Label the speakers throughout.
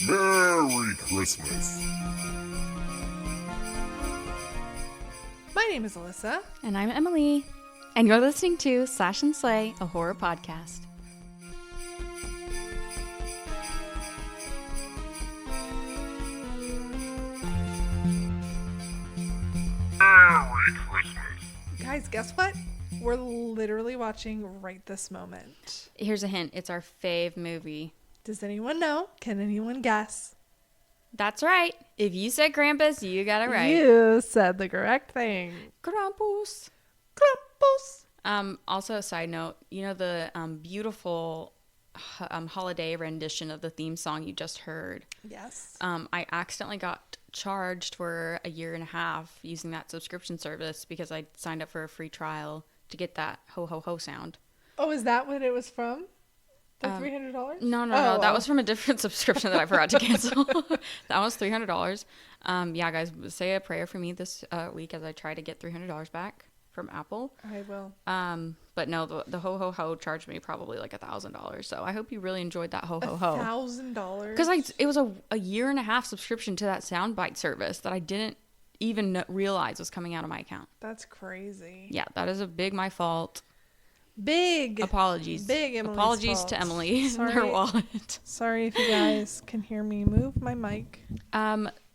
Speaker 1: Merry Christmas.
Speaker 2: My name is Alyssa.
Speaker 3: And I'm Emily. And you're listening to Slash&Slay, a horror podcast.
Speaker 1: Merry Christmas.
Speaker 2: Guys, guess what? We're literally watching right this moment.
Speaker 3: Here's a hint. It's our fave movie.
Speaker 2: Does anyone know? Can anyone guess?
Speaker 3: That's right. If you said Krampus, you got it right.
Speaker 2: You said the correct thing.
Speaker 3: Krampus.
Speaker 2: Krampus.
Speaker 3: Also, a side note, you know the beautiful holiday rendition of the theme song you just heard?
Speaker 2: Yes.
Speaker 3: I accidentally got charged for a year and a half using that subscription service because I signed up for a free trial to get that ho ho ho sound.
Speaker 2: Oh, is that what it was from? The $300?
Speaker 3: No. That was from a different subscription that I forgot to cancel. That was $300. Yeah, guys, say a prayer for me this week as I try to get $300 back from Apple.
Speaker 2: I will.
Speaker 3: But no, the ho ho ho charged me probably like $1,000. So I hope you really enjoyed that ho ho ho.
Speaker 2: $1,000?
Speaker 3: Because it was a year and a half subscription to that soundbite service that I didn't even realize was coming out of my account.
Speaker 2: That's crazy.
Speaker 3: Yeah, that is a big my fault.
Speaker 2: Big.
Speaker 3: Apologies.
Speaker 2: Big Emily's
Speaker 3: Apologies
Speaker 2: fault.
Speaker 3: to Emily and
Speaker 2: Sorry.
Speaker 3: her wallet.
Speaker 2: Sorry if you guys can hear me move my mic.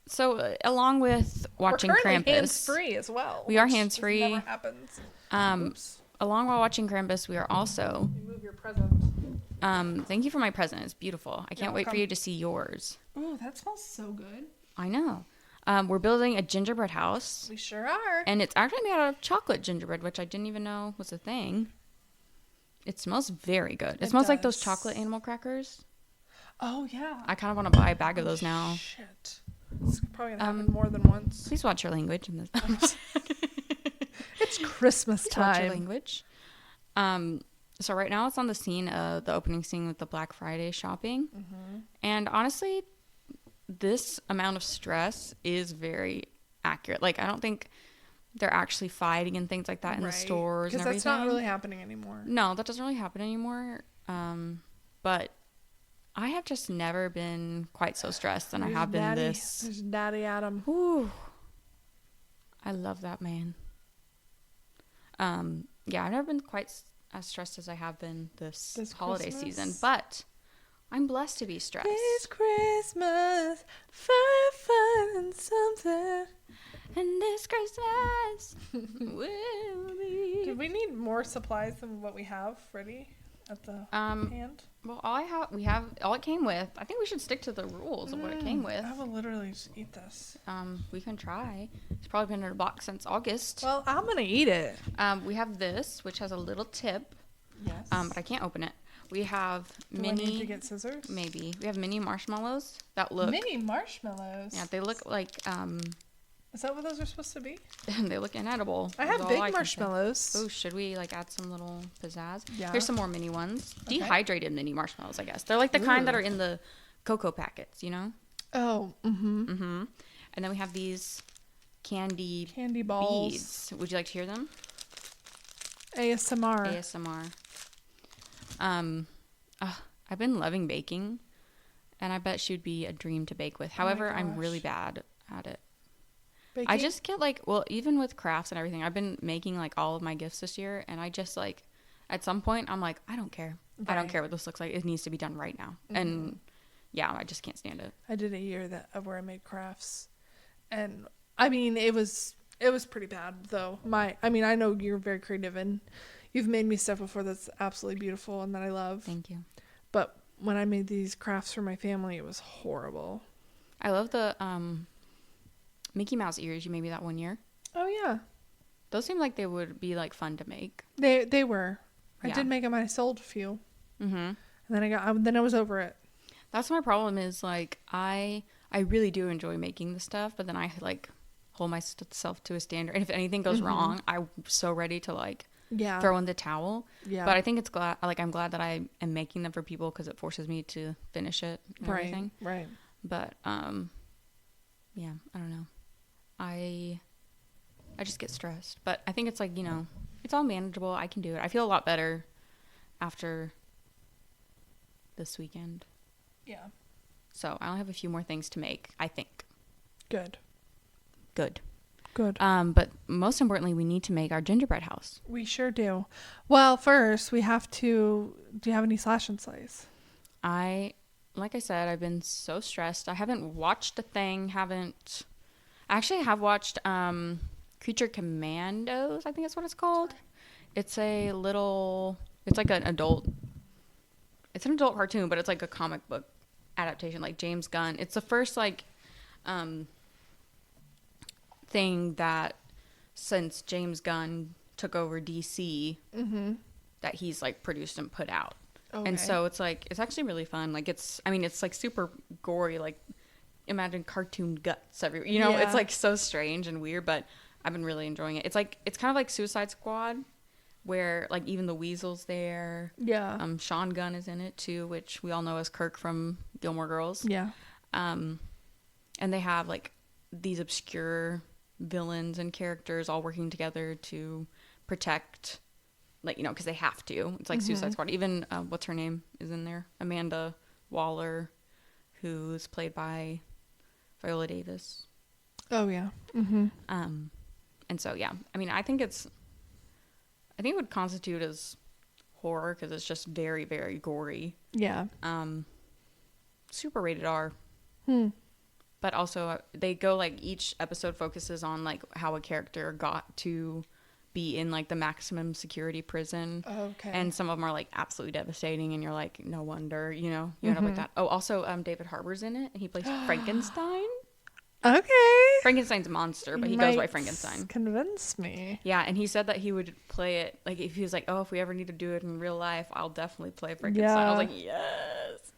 Speaker 3: So along with watching
Speaker 2: We're
Speaker 3: Krampus,
Speaker 2: hands-free as well.
Speaker 3: We are
Speaker 2: which
Speaker 3: hands-free.
Speaker 2: Never happens. Oops.
Speaker 3: along while watching Krampus, we are also.
Speaker 2: You move your present.
Speaker 3: Thank you for my present. It's beautiful. I can't wait for you to see yours.
Speaker 2: Oh, that smells so good.
Speaker 3: I know. We're building a gingerbread house.
Speaker 2: We sure are.
Speaker 3: And it's actually made out of chocolate gingerbread, which I didn't even know was a thing. It smells very good. It smells like those
Speaker 2: does.
Speaker 3: chocolate animal crackers.
Speaker 2: Oh, yeah.
Speaker 3: I kind of want to buy a bag of those now.
Speaker 2: Shit. It's probably going to happen more than once.
Speaker 3: Please watch your language in this.
Speaker 2: It's Christmas
Speaker 3: Watch your
Speaker 2: time.
Speaker 3: language. So right now it's on the scene of the opening scene with the Black Friday shopping. Mm-hmm. And honestly, this amount of stress is very accurate. Like, I don't think they're actually fighting and things like that in the stores and everything.
Speaker 2: Because that's not really happening anymore.
Speaker 3: No, that doesn't really happen anymore. But I have just never been quite so stressed than I have been this.
Speaker 2: There's Daddy Adam.
Speaker 3: Whew. I love that man. Yeah, I've never been quite as stressed as I have been this holiday
Speaker 2: Christmas?
Speaker 3: season. But I'm blessed to be stressed.
Speaker 2: This Christmas, fun and something.
Speaker 3: And this Christmas will be.
Speaker 2: Do we need more supplies than what we have ready at the hand?
Speaker 3: Well, all it came with. I think we should stick to the rules of what it came with.
Speaker 2: I will literally just eat this.
Speaker 3: We can try. It's probably been in a box since August.
Speaker 2: Well, I'm gonna eat it.
Speaker 3: We have this, which has a little tip.
Speaker 2: Yes.
Speaker 3: But I can't open it. We have
Speaker 2: Do I need to get scissors?
Speaker 3: Maybe. We have mini marshmallows that look.
Speaker 2: Mini marshmallows.
Speaker 3: Yeah, they look like.
Speaker 2: Is that what those are supposed to be?
Speaker 3: They look inedible.
Speaker 2: I have big marshmallows.
Speaker 3: Oh, should we add some little pizzazz?
Speaker 2: Yeah.
Speaker 3: Here's some more mini ones.
Speaker 2: Okay.
Speaker 3: Dehydrated mini marshmallows, I guess. They're like the kind that are in the cocoa packets, you know?
Speaker 2: Oh, mm-hmm.
Speaker 3: Mm-hmm. And then we have these candy
Speaker 2: balls.
Speaker 3: beads. Would you like to hear them?
Speaker 2: ASMR.
Speaker 3: I've been loving baking, and I bet she'd be a dream to bake with. However, I'm really bad at it.
Speaker 2: Baking?
Speaker 3: I just get even with crafts and everything, I've been making all of my gifts this year, and I just at some point I'm like, I don't care. Right. I don't care what this looks like. It needs to be done right now. Mm-hmm. And yeah, I just can't stand it.
Speaker 2: I did a year where I made crafts, and I mean it was pretty bad though. I know you're very creative and you've made me stuff before that's absolutely beautiful and that I love.
Speaker 3: Thank you.
Speaker 2: But when I made these crafts for my family, it was horrible.
Speaker 3: I love the Mickey Mouse ears you made me that one year.
Speaker 2: Oh yeah,
Speaker 3: those seem like they would be fun to make.
Speaker 2: They were.
Speaker 3: Yeah.
Speaker 2: I did make them. I sold a few.
Speaker 3: Mm-hmm.
Speaker 2: And then I was over it.
Speaker 3: That's my problem. Is I really do enjoy making the stuff, but then I hold myself to a standard. And if anything goes wrong, I'm so ready to throw in the towel. Yeah. But I think I'm glad that I am making them for people because it forces me to finish it and everything.
Speaker 2: Right.
Speaker 3: But yeah, I don't know. I just get stressed. But I think it's it's all manageable. I can do it. I feel a lot better after this weekend.
Speaker 2: Yeah.
Speaker 3: So I'll have a few more things to make, I think.
Speaker 2: Good.
Speaker 3: But most importantly, we need to make our gingerbread house.
Speaker 2: We sure do. Well, first we have to. Do you have any Slash&Slays?
Speaker 3: Like I said, I've been so stressed. I haven't watched a thing. Actually, I have watched Creature Commandos. I think that's what it's called. It's like an adult. It's an adult cartoon, but it's like a comic book adaptation, like James Gunn. It's the first thing that since James Gunn took over DC that he's like produced and put out. Okay. And so it's actually really fun. Like it's like super gory, like imagine cartoon guts everywhere. It's like so strange and weird, but I've been really enjoying it. It's kind of like Suicide Squad where like even the Weasel's there.
Speaker 2: Yeah.
Speaker 3: Sean Gunn is in it too, which we all know as Kirk from Gilmore Girls.
Speaker 2: Yeah.
Speaker 3: And they have like these obscure villains and characters all working together to protect, like, because they have to. It's like Suicide Squad. Even what's her name is in there, Amanda Waller, who's played by Viola Davis.
Speaker 2: Oh yeah.
Speaker 3: And so yeah, I think it would constitute as horror because it's just very, very gory.
Speaker 2: Yeah.
Speaker 3: Super rated R. But also they go like each episode focuses on like how a character got to be in like the maximum security prison.
Speaker 2: Okay.
Speaker 3: And some of them are like absolutely devastating and you're like, no wonder, you end up like that. Oh, also David Harbour's in it and he plays Frankenstein.
Speaker 2: Okay.
Speaker 3: Frankenstein's a monster, but he goes by Frankenstein.
Speaker 2: Convince me.
Speaker 3: Yeah, and he said that he would play it like if he was like, oh, if we ever need to do it in real life, I'll definitely play Frankenstein. I was like, yes.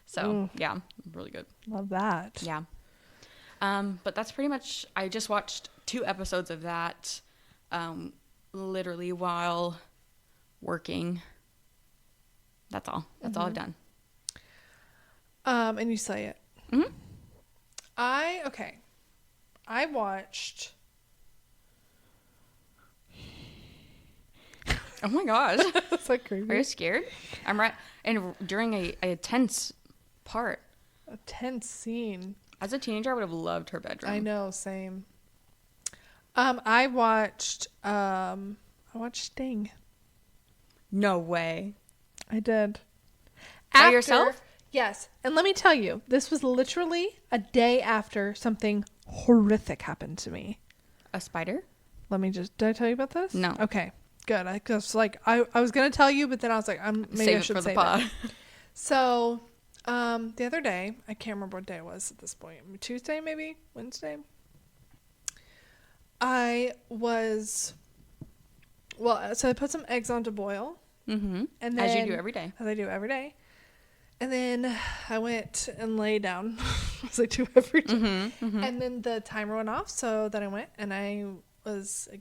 Speaker 3: So yeah, really good.
Speaker 2: Love that.
Speaker 3: Yeah. But that's pretty much, I just watched 2 episodes of that, literally while working. That's all. That's all I've done.
Speaker 2: And you say it.
Speaker 3: Mm-hmm.
Speaker 2: I watched.
Speaker 3: Oh my gosh.
Speaker 2: That's like crazy.
Speaker 3: Are you scared? I'm right. And during a tense part.
Speaker 2: A tense scene.
Speaker 3: As a teenager, I would have loved her bedroom.
Speaker 2: I know, same. I watched Sting.
Speaker 3: No way.
Speaker 2: I did.
Speaker 3: By yourself?
Speaker 2: Yes. And let me tell you, this was literally a day after something horrific happened to me.
Speaker 3: A spider?
Speaker 2: Did I tell you about this?
Speaker 3: No.
Speaker 2: Okay, good. I was going to tell you, but then I was like, maybe I should save it. So, the other day, I can't remember what day it was at this point. Tuesday, maybe? Wednesday? So I put some eggs on to boil.
Speaker 3: Mm-hmm.
Speaker 2: And then,
Speaker 3: as you do every day.
Speaker 2: As I do every day. And then I went and lay down, as I do every day. Mm-hmm, mm-hmm. And then the timer went off, so then I went and I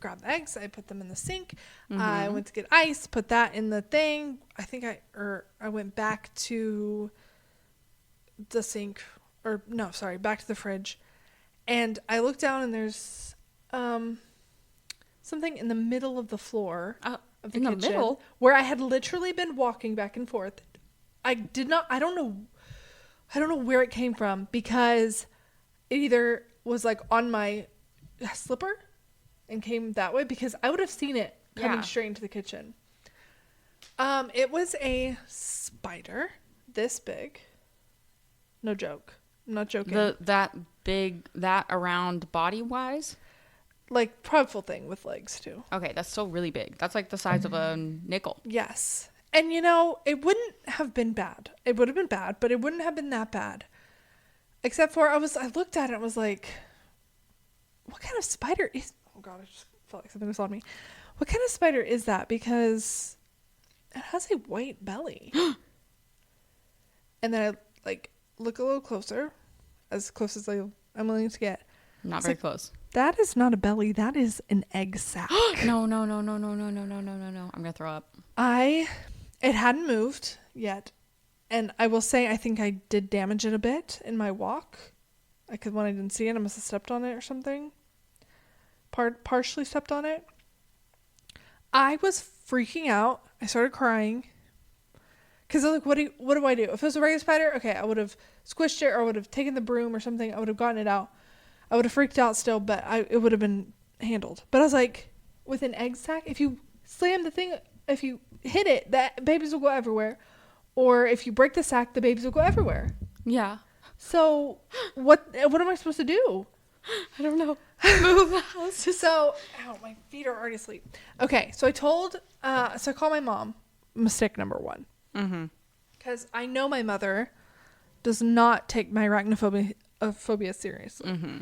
Speaker 2: grabbed the eggs, I put them in the sink. Mm-hmm. I went to get ice, put that in the thing. I think I went back to the sink, back to the fridge. And I looked down and there's something in the middle of the floor of the kitchen. The middle? Where I had literally been walking back and forth. I don't know where it came from because it either was like on my slipper and came that way because I would have seen it coming straight into the kitchen. It was a spider this big. No joke. I'm not joking.
Speaker 3: That big, that around body wise?
Speaker 2: Like probably full thing with legs too.
Speaker 3: Okay, that's still really big. That's like the size of a nickel.
Speaker 2: Yes. And it wouldn't have been bad. It would have been bad, but it wouldn't have been that bad. Except for I looked at it and was like, what kind of spider is, oh God, I just felt like something was on me. What kind of spider is that? Because it has a white belly. And then I look a little closer, as close as I'm willing to get.
Speaker 3: Not very close.
Speaker 2: That is not a belly. That is an egg sac.
Speaker 3: No. I'm going to throw up.
Speaker 2: It hadn't moved yet. And I will say, I think I did damage it a bit in my walk. When I didn't see it, I must have stepped on it or something. Partially stepped on it. I was freaking out. I started crying. Because I was like, what do I do? If it was a regular spider, okay, I would have squished it or I would have taken the broom or something. I would have gotten it out. I would have freaked out still, but it would have been handled. But I was like, with an egg sac, if you slam the thing, if you hit it, that babies will go everywhere. Or if you break the sac, the babies will go everywhere.
Speaker 3: Yeah.
Speaker 2: So what am I supposed to do?
Speaker 3: I don't know. Move the house.
Speaker 2: So, ow, my feet are already asleep. Okay, so I called my mom. Mistake number 1.
Speaker 3: Mm-hmm.
Speaker 2: Because I know my mother does not take my arachnophobia seriously.
Speaker 3: Mm-hmm.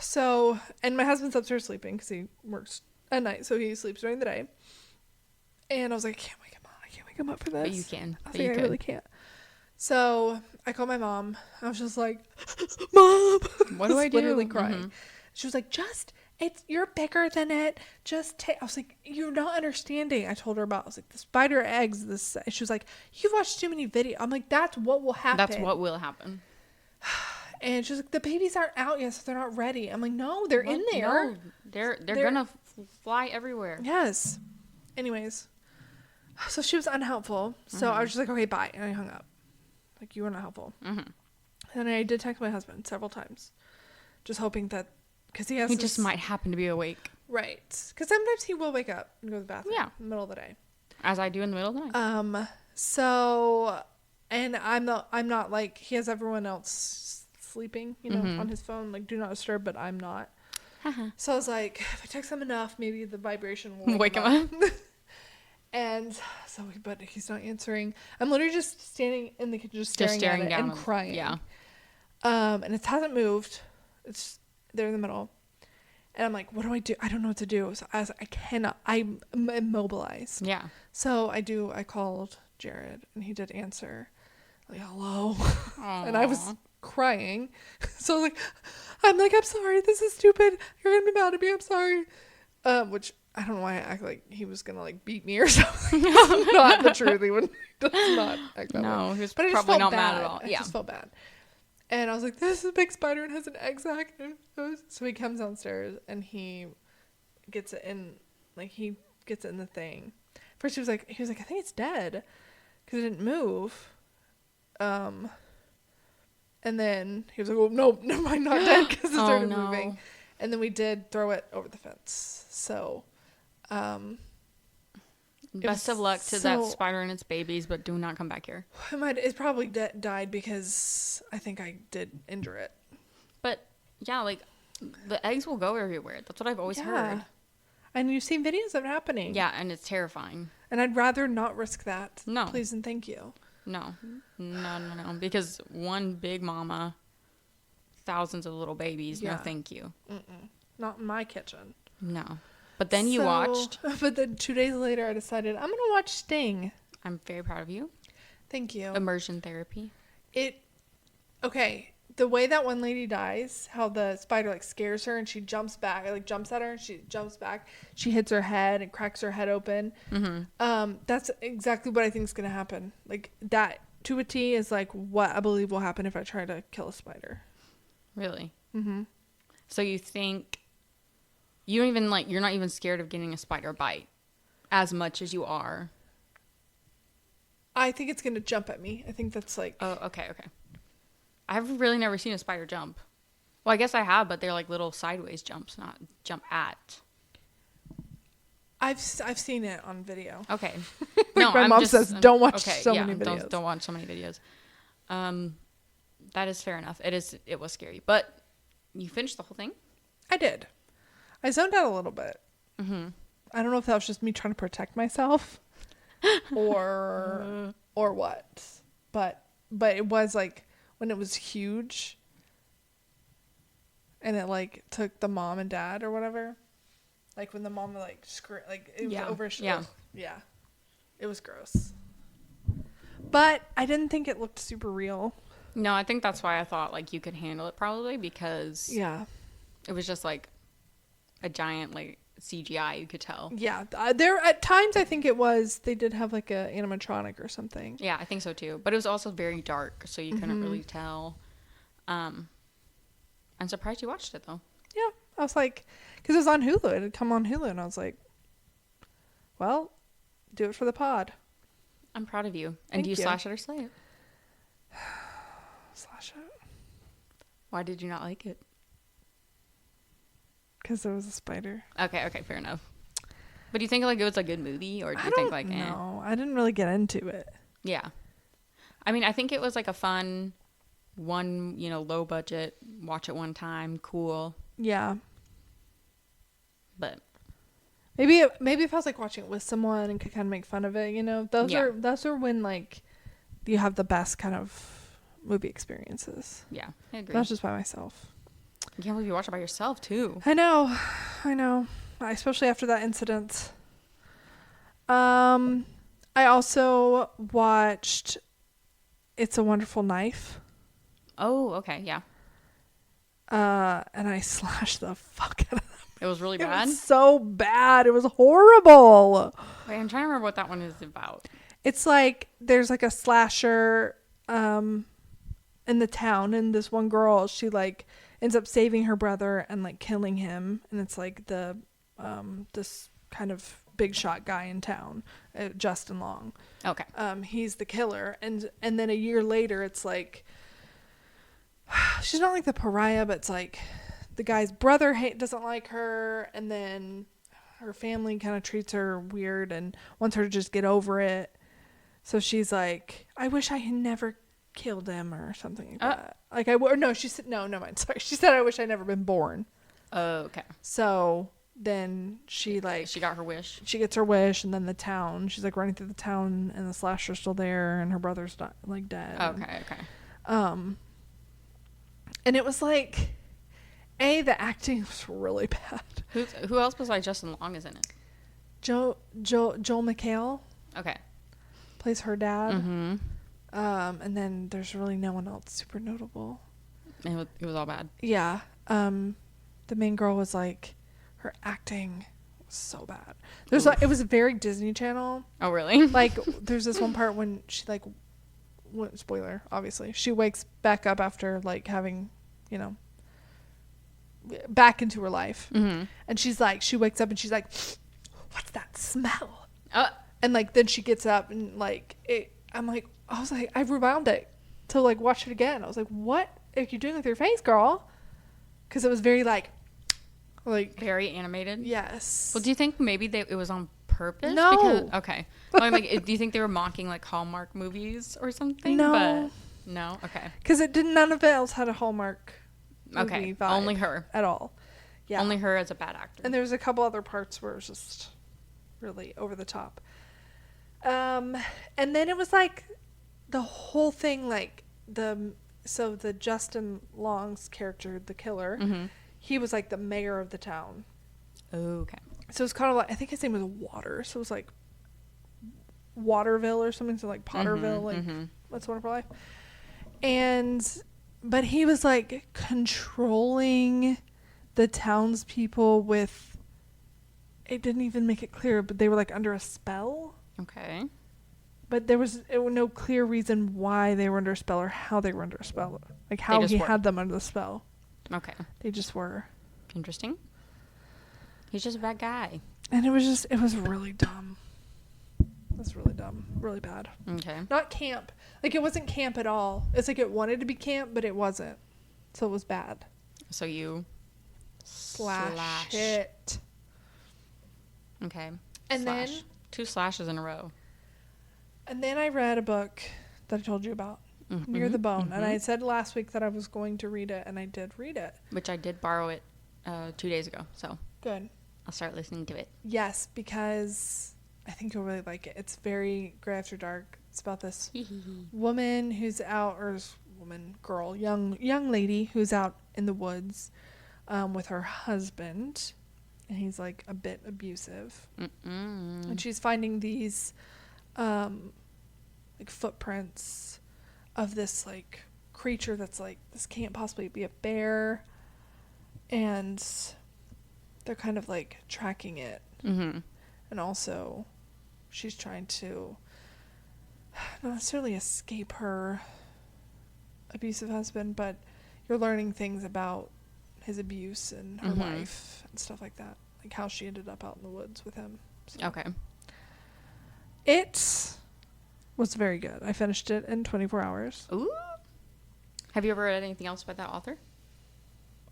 Speaker 2: So, and my husband's upstairs sleeping because he works at night, so he sleeps during the day. And I was like, I can't wake him up. I can't wake him up for this.
Speaker 3: But you can.
Speaker 2: I think I really can't. So I called my mom. I was just like, Mom,
Speaker 3: what do I do?
Speaker 2: Literally crying.
Speaker 3: Mm-hmm.
Speaker 2: She was like, you're bigger than it. Just take. I was like, you're not understanding. I told her about. I was like, the spider eggs. This. She was like, you've watched too many videos. I'm like, that's what will happen.
Speaker 3: That's what will happen.
Speaker 2: And she's like, the babies aren't out yet, so they're not ready. I'm like, no, they're in there.
Speaker 3: No, they're gonna fly everywhere.
Speaker 2: Yes. Anyways, so she was unhelpful. So I was just like, okay, bye, and I hung up. Like, you were not helpful.
Speaker 3: Mm-hmm.
Speaker 2: And I did text my husband several times, just hoping that because he
Speaker 3: just might happen to be awake.
Speaker 2: Right. Because sometimes he will wake up and go to the bathroom.
Speaker 3: Yeah.
Speaker 2: In the middle of the day.
Speaker 3: As I do in the middle of the night.
Speaker 2: So, and I'm not like he has everyone else sleeping, on his phone, like do not disturb, but I'm not. So I was like, if I text him enough, maybe the vibration will wake him up. And so, but he's not answering. I'm literally just standing in the kitchen, just staring at it
Speaker 3: down
Speaker 2: and crying.
Speaker 3: Yeah.
Speaker 2: And it hasn't moved. It's there in the middle. And I'm like, what do I do? I don't know what to do. So I'm immobilized.
Speaker 3: Yeah.
Speaker 2: So I called Jared and he did answer. Like, hello.
Speaker 3: Aww.
Speaker 2: And I was crying. So I'm like, I'm sorry. This is stupid. You're going to be mad at me. I'm sorry. Which I don't know why I act like he was going to like beat me or something. Not the truth. He does not act that way.
Speaker 3: No, he was
Speaker 2: but
Speaker 3: probably not mad at all.
Speaker 2: I just felt bad. And I was like, this is a big spider and has an egg sac. So he comes downstairs and he gets it in, like he gets it in the thing. First he was like, I think it's dead because it didn't move. And then he was like, oh, no, never mind, not dead because it started moving. And then we did throw it over the fence. So,
Speaker 3: best of luck to that spider and its babies, but do not come back here.
Speaker 2: It probably died because I think I did injure it.
Speaker 3: But yeah, like the eggs will go everywhere. That's what I've always heard.
Speaker 2: And you've seen videos of it happening.
Speaker 3: Yeah, and it's terrifying.
Speaker 2: And I'd rather not risk that.
Speaker 3: No.
Speaker 2: Please and thank you.
Speaker 3: No. Because one big mama, thousands of little babies. Yeah. No, thank you.
Speaker 2: Mm-mm. Not in my kitchen.
Speaker 3: No. But then you watched.
Speaker 2: But then 2 days later, I decided I'm going to watch Sting.
Speaker 3: I'm very proud of you.
Speaker 2: Thank you.
Speaker 3: Immersion therapy.
Speaker 2: Okay. The way that one lady dies, how the spider like scares her and she jumps back, like jumps at her and she jumps back. She hits her head and cracks her head open. Mm-hmm. That's exactly what I think is going to happen. Like that to a T is like what I believe will happen if I try to kill a spider.
Speaker 3: Really?
Speaker 2: Mm-hmm.
Speaker 3: So you think you don't even you're not even scared of getting a spider bite as much as you are?
Speaker 2: I think it's going to jump at me. I think that's like...
Speaker 3: Oh, okay. I've really never seen a spider jump. Well, I guess I have, but they're like little sideways jumps, not jump at.
Speaker 2: I've seen it on video.
Speaker 3: Okay.
Speaker 2: No, my mom says don't watch many videos.
Speaker 3: Don't watch so many videos. That is fair enough. It was scary, but you finished the whole thing?
Speaker 2: I did. I zoned out a little bit. Mm-hmm. I don't know if that was just me trying to protect myself, or what. But it was like when it was huge, and it like took the mom and dad or whatever. Like when the mom like it was over his shoulder. Yeah. It was gross. But I didn't think it looked super real.
Speaker 3: No, I think that's why I thought like you could handle it probably because it was just like a giant like CGI, you could tell. Yeah,
Speaker 2: there at times I think they did have like a animatronic or something.
Speaker 3: Yeah, I think so too. But it was also very dark, so you couldn't really tell. I'm surprised you watched it though.
Speaker 2: Yeah, I was like, because it was on Hulu. It had come on Hulu, and I was like, well, do it for the pod.
Speaker 3: I'm proud of you. And
Speaker 2: Thank
Speaker 3: do you
Speaker 2: you.
Speaker 3: slash it or slay it?
Speaker 2: Slash it.
Speaker 3: Why did you not like it?
Speaker 2: Because there was a spider.
Speaker 3: Okay, fair enough. But do you think like it was a good movie, or do you think like
Speaker 2: no, I didn't really get into it.
Speaker 3: Yeah. I mean, I think it was like a fun one, low budget, watch it one time, cool.
Speaker 2: Yeah.
Speaker 3: But
Speaker 2: maybe if I was like watching it with someone and could kind of make fun of it, those are when like you have the best kind of movie experiences.
Speaker 3: Yeah, I agree.
Speaker 2: Not just by myself.
Speaker 3: You can't believe you watch it by yourself too.
Speaker 2: I know. Especially after that incident. I also watched It's a Wonderful Knife.
Speaker 3: Oh, okay, yeah.
Speaker 2: And I slashed the fuck out of them.
Speaker 3: It was really bad?
Speaker 2: It was so bad. It was horrible.
Speaker 3: Wait, I'm trying to remember what that one is about.
Speaker 2: It's like there's like a slasher in the town, and this one girl, she like ends up saving her brother and like killing him, and it's like the this kind of big shot guy in town, Justin Long.
Speaker 3: Okay.
Speaker 2: He's the killer, and then a year later it's like she's not like the pariah, but it's like the guy's brother doesn't like her, and then her family kind of treats her weird and wants her to just get over it. So she's like, I wish I had never killed him or something like that. Like she said, no, mind. Sorry. She said, I wish I'd never been born.
Speaker 3: Okay.
Speaker 2: So then she
Speaker 3: got her wish.
Speaker 2: She gets her wish, and then the town, she's like running through the town, and the slasher's still there, and her brother's not like dead.
Speaker 3: Okay.
Speaker 2: And it was like, the acting was really bad.
Speaker 3: Who else besides Justin Long is in it?
Speaker 2: Joel McHale.
Speaker 3: Okay.
Speaker 2: Plays her dad.
Speaker 3: Mm-hmm.
Speaker 2: And then there's really no one else super notable.
Speaker 3: It was all bad.
Speaker 2: Yeah. The main girl was like, her acting was so bad. It was very Disney Channel.
Speaker 3: Oh, really?
Speaker 2: Like, there's this one part when she like, spoiler, obviously, she wakes back up after like having, back into her life.
Speaker 3: Mm-hmm.
Speaker 2: And she wakes up and she's like, what's that smell? And like, then she gets up and like, I was like, I rewound it to like watch it again. I was like, what are you doing with your face, girl? Because it was very like
Speaker 3: very animated.
Speaker 2: Yes.
Speaker 3: Well, do you think maybe it was on purpose?
Speaker 2: No.
Speaker 3: Okay. Well, like, do you think they were mocking like Hallmark movies or something?
Speaker 2: No.
Speaker 3: But no. Okay.
Speaker 2: Because none of it else had a Hallmark movie
Speaker 3: Okay.
Speaker 2: vibe
Speaker 3: Only her.
Speaker 2: at all. Yeah.
Speaker 3: Only her as a bad actor.
Speaker 2: And there's a couple other parts where it was just really over the top. And then it was like the whole thing, like the Justin Long's character, the killer,
Speaker 3: mm-hmm.
Speaker 2: he was like the mayor of the town.
Speaker 3: Okay.
Speaker 2: So it's kind of like, I think his name was Water. So it was like Waterville or something. So like Potterville, That's a Wonderful Life. But he was like controlling the townspeople with, it didn't even make it clear, but they were like under a spell.
Speaker 3: Okay.
Speaker 2: But there was no clear reason why they were under a spell or how they were under a spell. Like how he had them under the spell.
Speaker 3: Okay.
Speaker 2: They just were.
Speaker 3: Interesting. He's just a bad guy.
Speaker 2: And it was really dumb. It was really dumb. Really bad.
Speaker 3: Okay.
Speaker 2: Not camp. Like it wasn't camp at all. It's like it wanted to be camp, but it wasn't. So it was bad.
Speaker 3: So you
Speaker 2: slash it.
Speaker 3: Okay.
Speaker 2: And then
Speaker 3: 2 slashes in a row.
Speaker 2: And then I read a book that I told you about, Near the Bone.
Speaker 3: Mm-hmm.
Speaker 2: And I said last week that I was going to read it, and I did read it.
Speaker 3: Which I did borrow it 2 days ago, so.
Speaker 2: Good.
Speaker 3: I'll start listening to it.
Speaker 2: Yes, because I think you'll really like it. It's very Gray After Dark. It's about this woman who's out, young lady who's out in the woods with her husband, and he's like a bit abusive. And she's finding these like footprints of this like creature that's like, this can't possibly be a bear, and they're kind of like tracking it. And also she's trying to not necessarily escape her abusive husband, but you're learning things about his abuse and her life and stuff like that, like how she ended up out in the woods with him. So.
Speaker 3: Okay.
Speaker 2: It was very good. I finished it in 24 hours.
Speaker 3: Ooh. Have you ever read anything else by that author?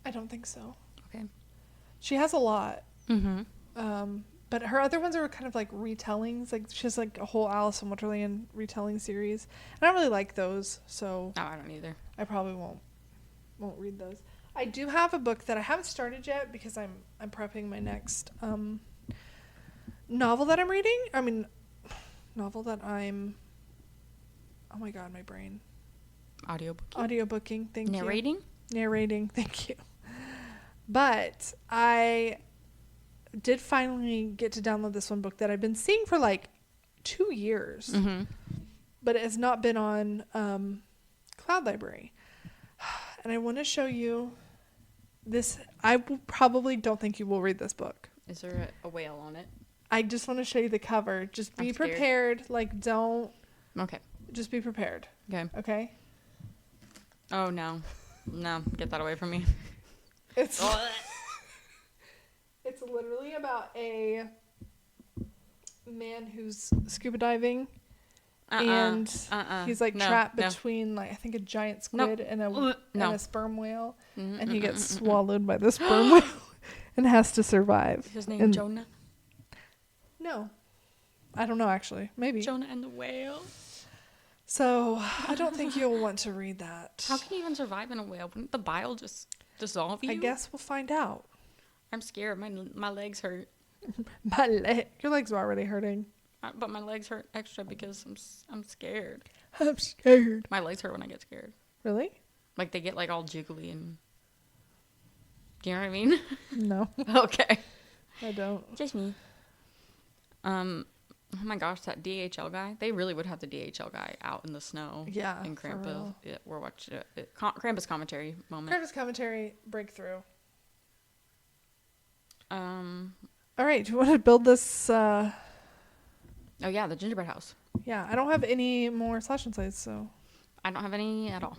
Speaker 2: I don't think so.
Speaker 3: Okay.
Speaker 2: She has a lot.
Speaker 3: Mm-hmm.
Speaker 2: But her other ones are kind of like retellings. Like she has like a whole Alice in Wonderland retelling series. And I don't really like those, so
Speaker 3: No, I don't either.
Speaker 2: I probably won't read those. I do have a book that I haven't started yet because I'm prepping my next novel that I'm reading. I mean, novel that I'm. Oh my god, my brain. Audiobooking. Thank
Speaker 3: Narrating?
Speaker 2: you. Narrating. Thank you. But I did finally get to download this one book that I've been seeing for like 2 years, but it has not been on Cloud Library. And I want to show you this. Probably don't think you will read this book.
Speaker 3: Is there a whale on it?
Speaker 2: I just want to show you the cover. Just be prepared. Like, don't.
Speaker 3: Okay.
Speaker 2: Just be prepared.
Speaker 3: Okay.
Speaker 2: Okay?
Speaker 3: Oh, no. No, get that away from me.
Speaker 2: It's it's literally about a man who's scuba diving. And he's like trapped between like I think a giant squid and a sperm whale, and he gets swallowed by the sperm whale and has to survive.
Speaker 3: His name Jonah?
Speaker 2: No, I don't know actually. Maybe
Speaker 3: Jonah and the whale.
Speaker 2: So I don't think you'll want to read that.
Speaker 3: How can you even survive in a whale? Wouldn't the bile just dissolve you?
Speaker 2: I guess we'll find out.
Speaker 3: I'm scared. My legs hurt.
Speaker 2: Your legs are already hurting.
Speaker 3: But my legs hurt extra because I'm scared.
Speaker 2: I'm scared.
Speaker 3: My legs hurt when I get scared.
Speaker 2: Really?
Speaker 3: Like they get like all jiggly and. Do you know what I mean?
Speaker 2: No.
Speaker 3: Okay.
Speaker 2: I don't.
Speaker 3: Just me. Oh my gosh, that DHL guy. They really would have the DHL guy out in the snow.
Speaker 2: Yeah.
Speaker 3: In Krampus. Yeah, we're watching it. Krampus commentary moment.
Speaker 2: Krampus commentary breakthrough.
Speaker 3: All
Speaker 2: right. Do you want to build this?
Speaker 3: Oh yeah, the gingerbread house.
Speaker 2: Yeah, I don't have any more Slash&Slays, so.
Speaker 3: I don't have any at all,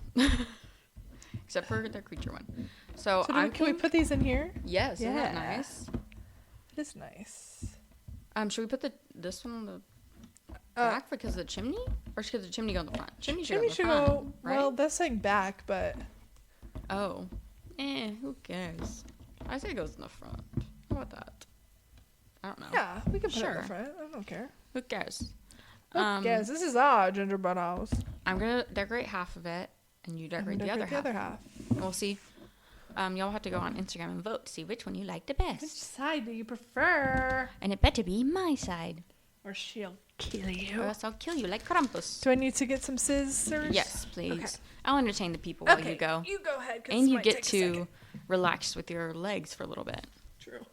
Speaker 3: except for the creature one. So
Speaker 2: can we put these in here?
Speaker 3: Yes. Yeah. Isn't that nice?
Speaker 2: It is nice.
Speaker 3: Should we put this one on the back because of the chimney, or should the chimney go in the front? Chimney should go. Right?
Speaker 2: Well, that's saying back, but.
Speaker 3: Oh, who cares? I say it goes in the front. How about that? I don't know.
Speaker 2: Yeah, we can put it in the front. I don't care.
Speaker 3: Who cares?
Speaker 2: Who cares? This is our gingerbread house.
Speaker 3: I'm gonna decorate half of it, and you decorate the other half. And we'll see. Y'all have to go on Instagram and vote to see which one you like the best.
Speaker 2: Which side do you prefer?
Speaker 3: And it better be my side.
Speaker 2: Or she'll kill you.
Speaker 3: Or else I'll kill you like Krampus.
Speaker 2: Do I need to get some scissors?
Speaker 3: Yes, please. Okay. I'll entertain the people while you go.
Speaker 2: You go ahead.
Speaker 3: And you get to relax with your legs for a little bit.
Speaker 2: True.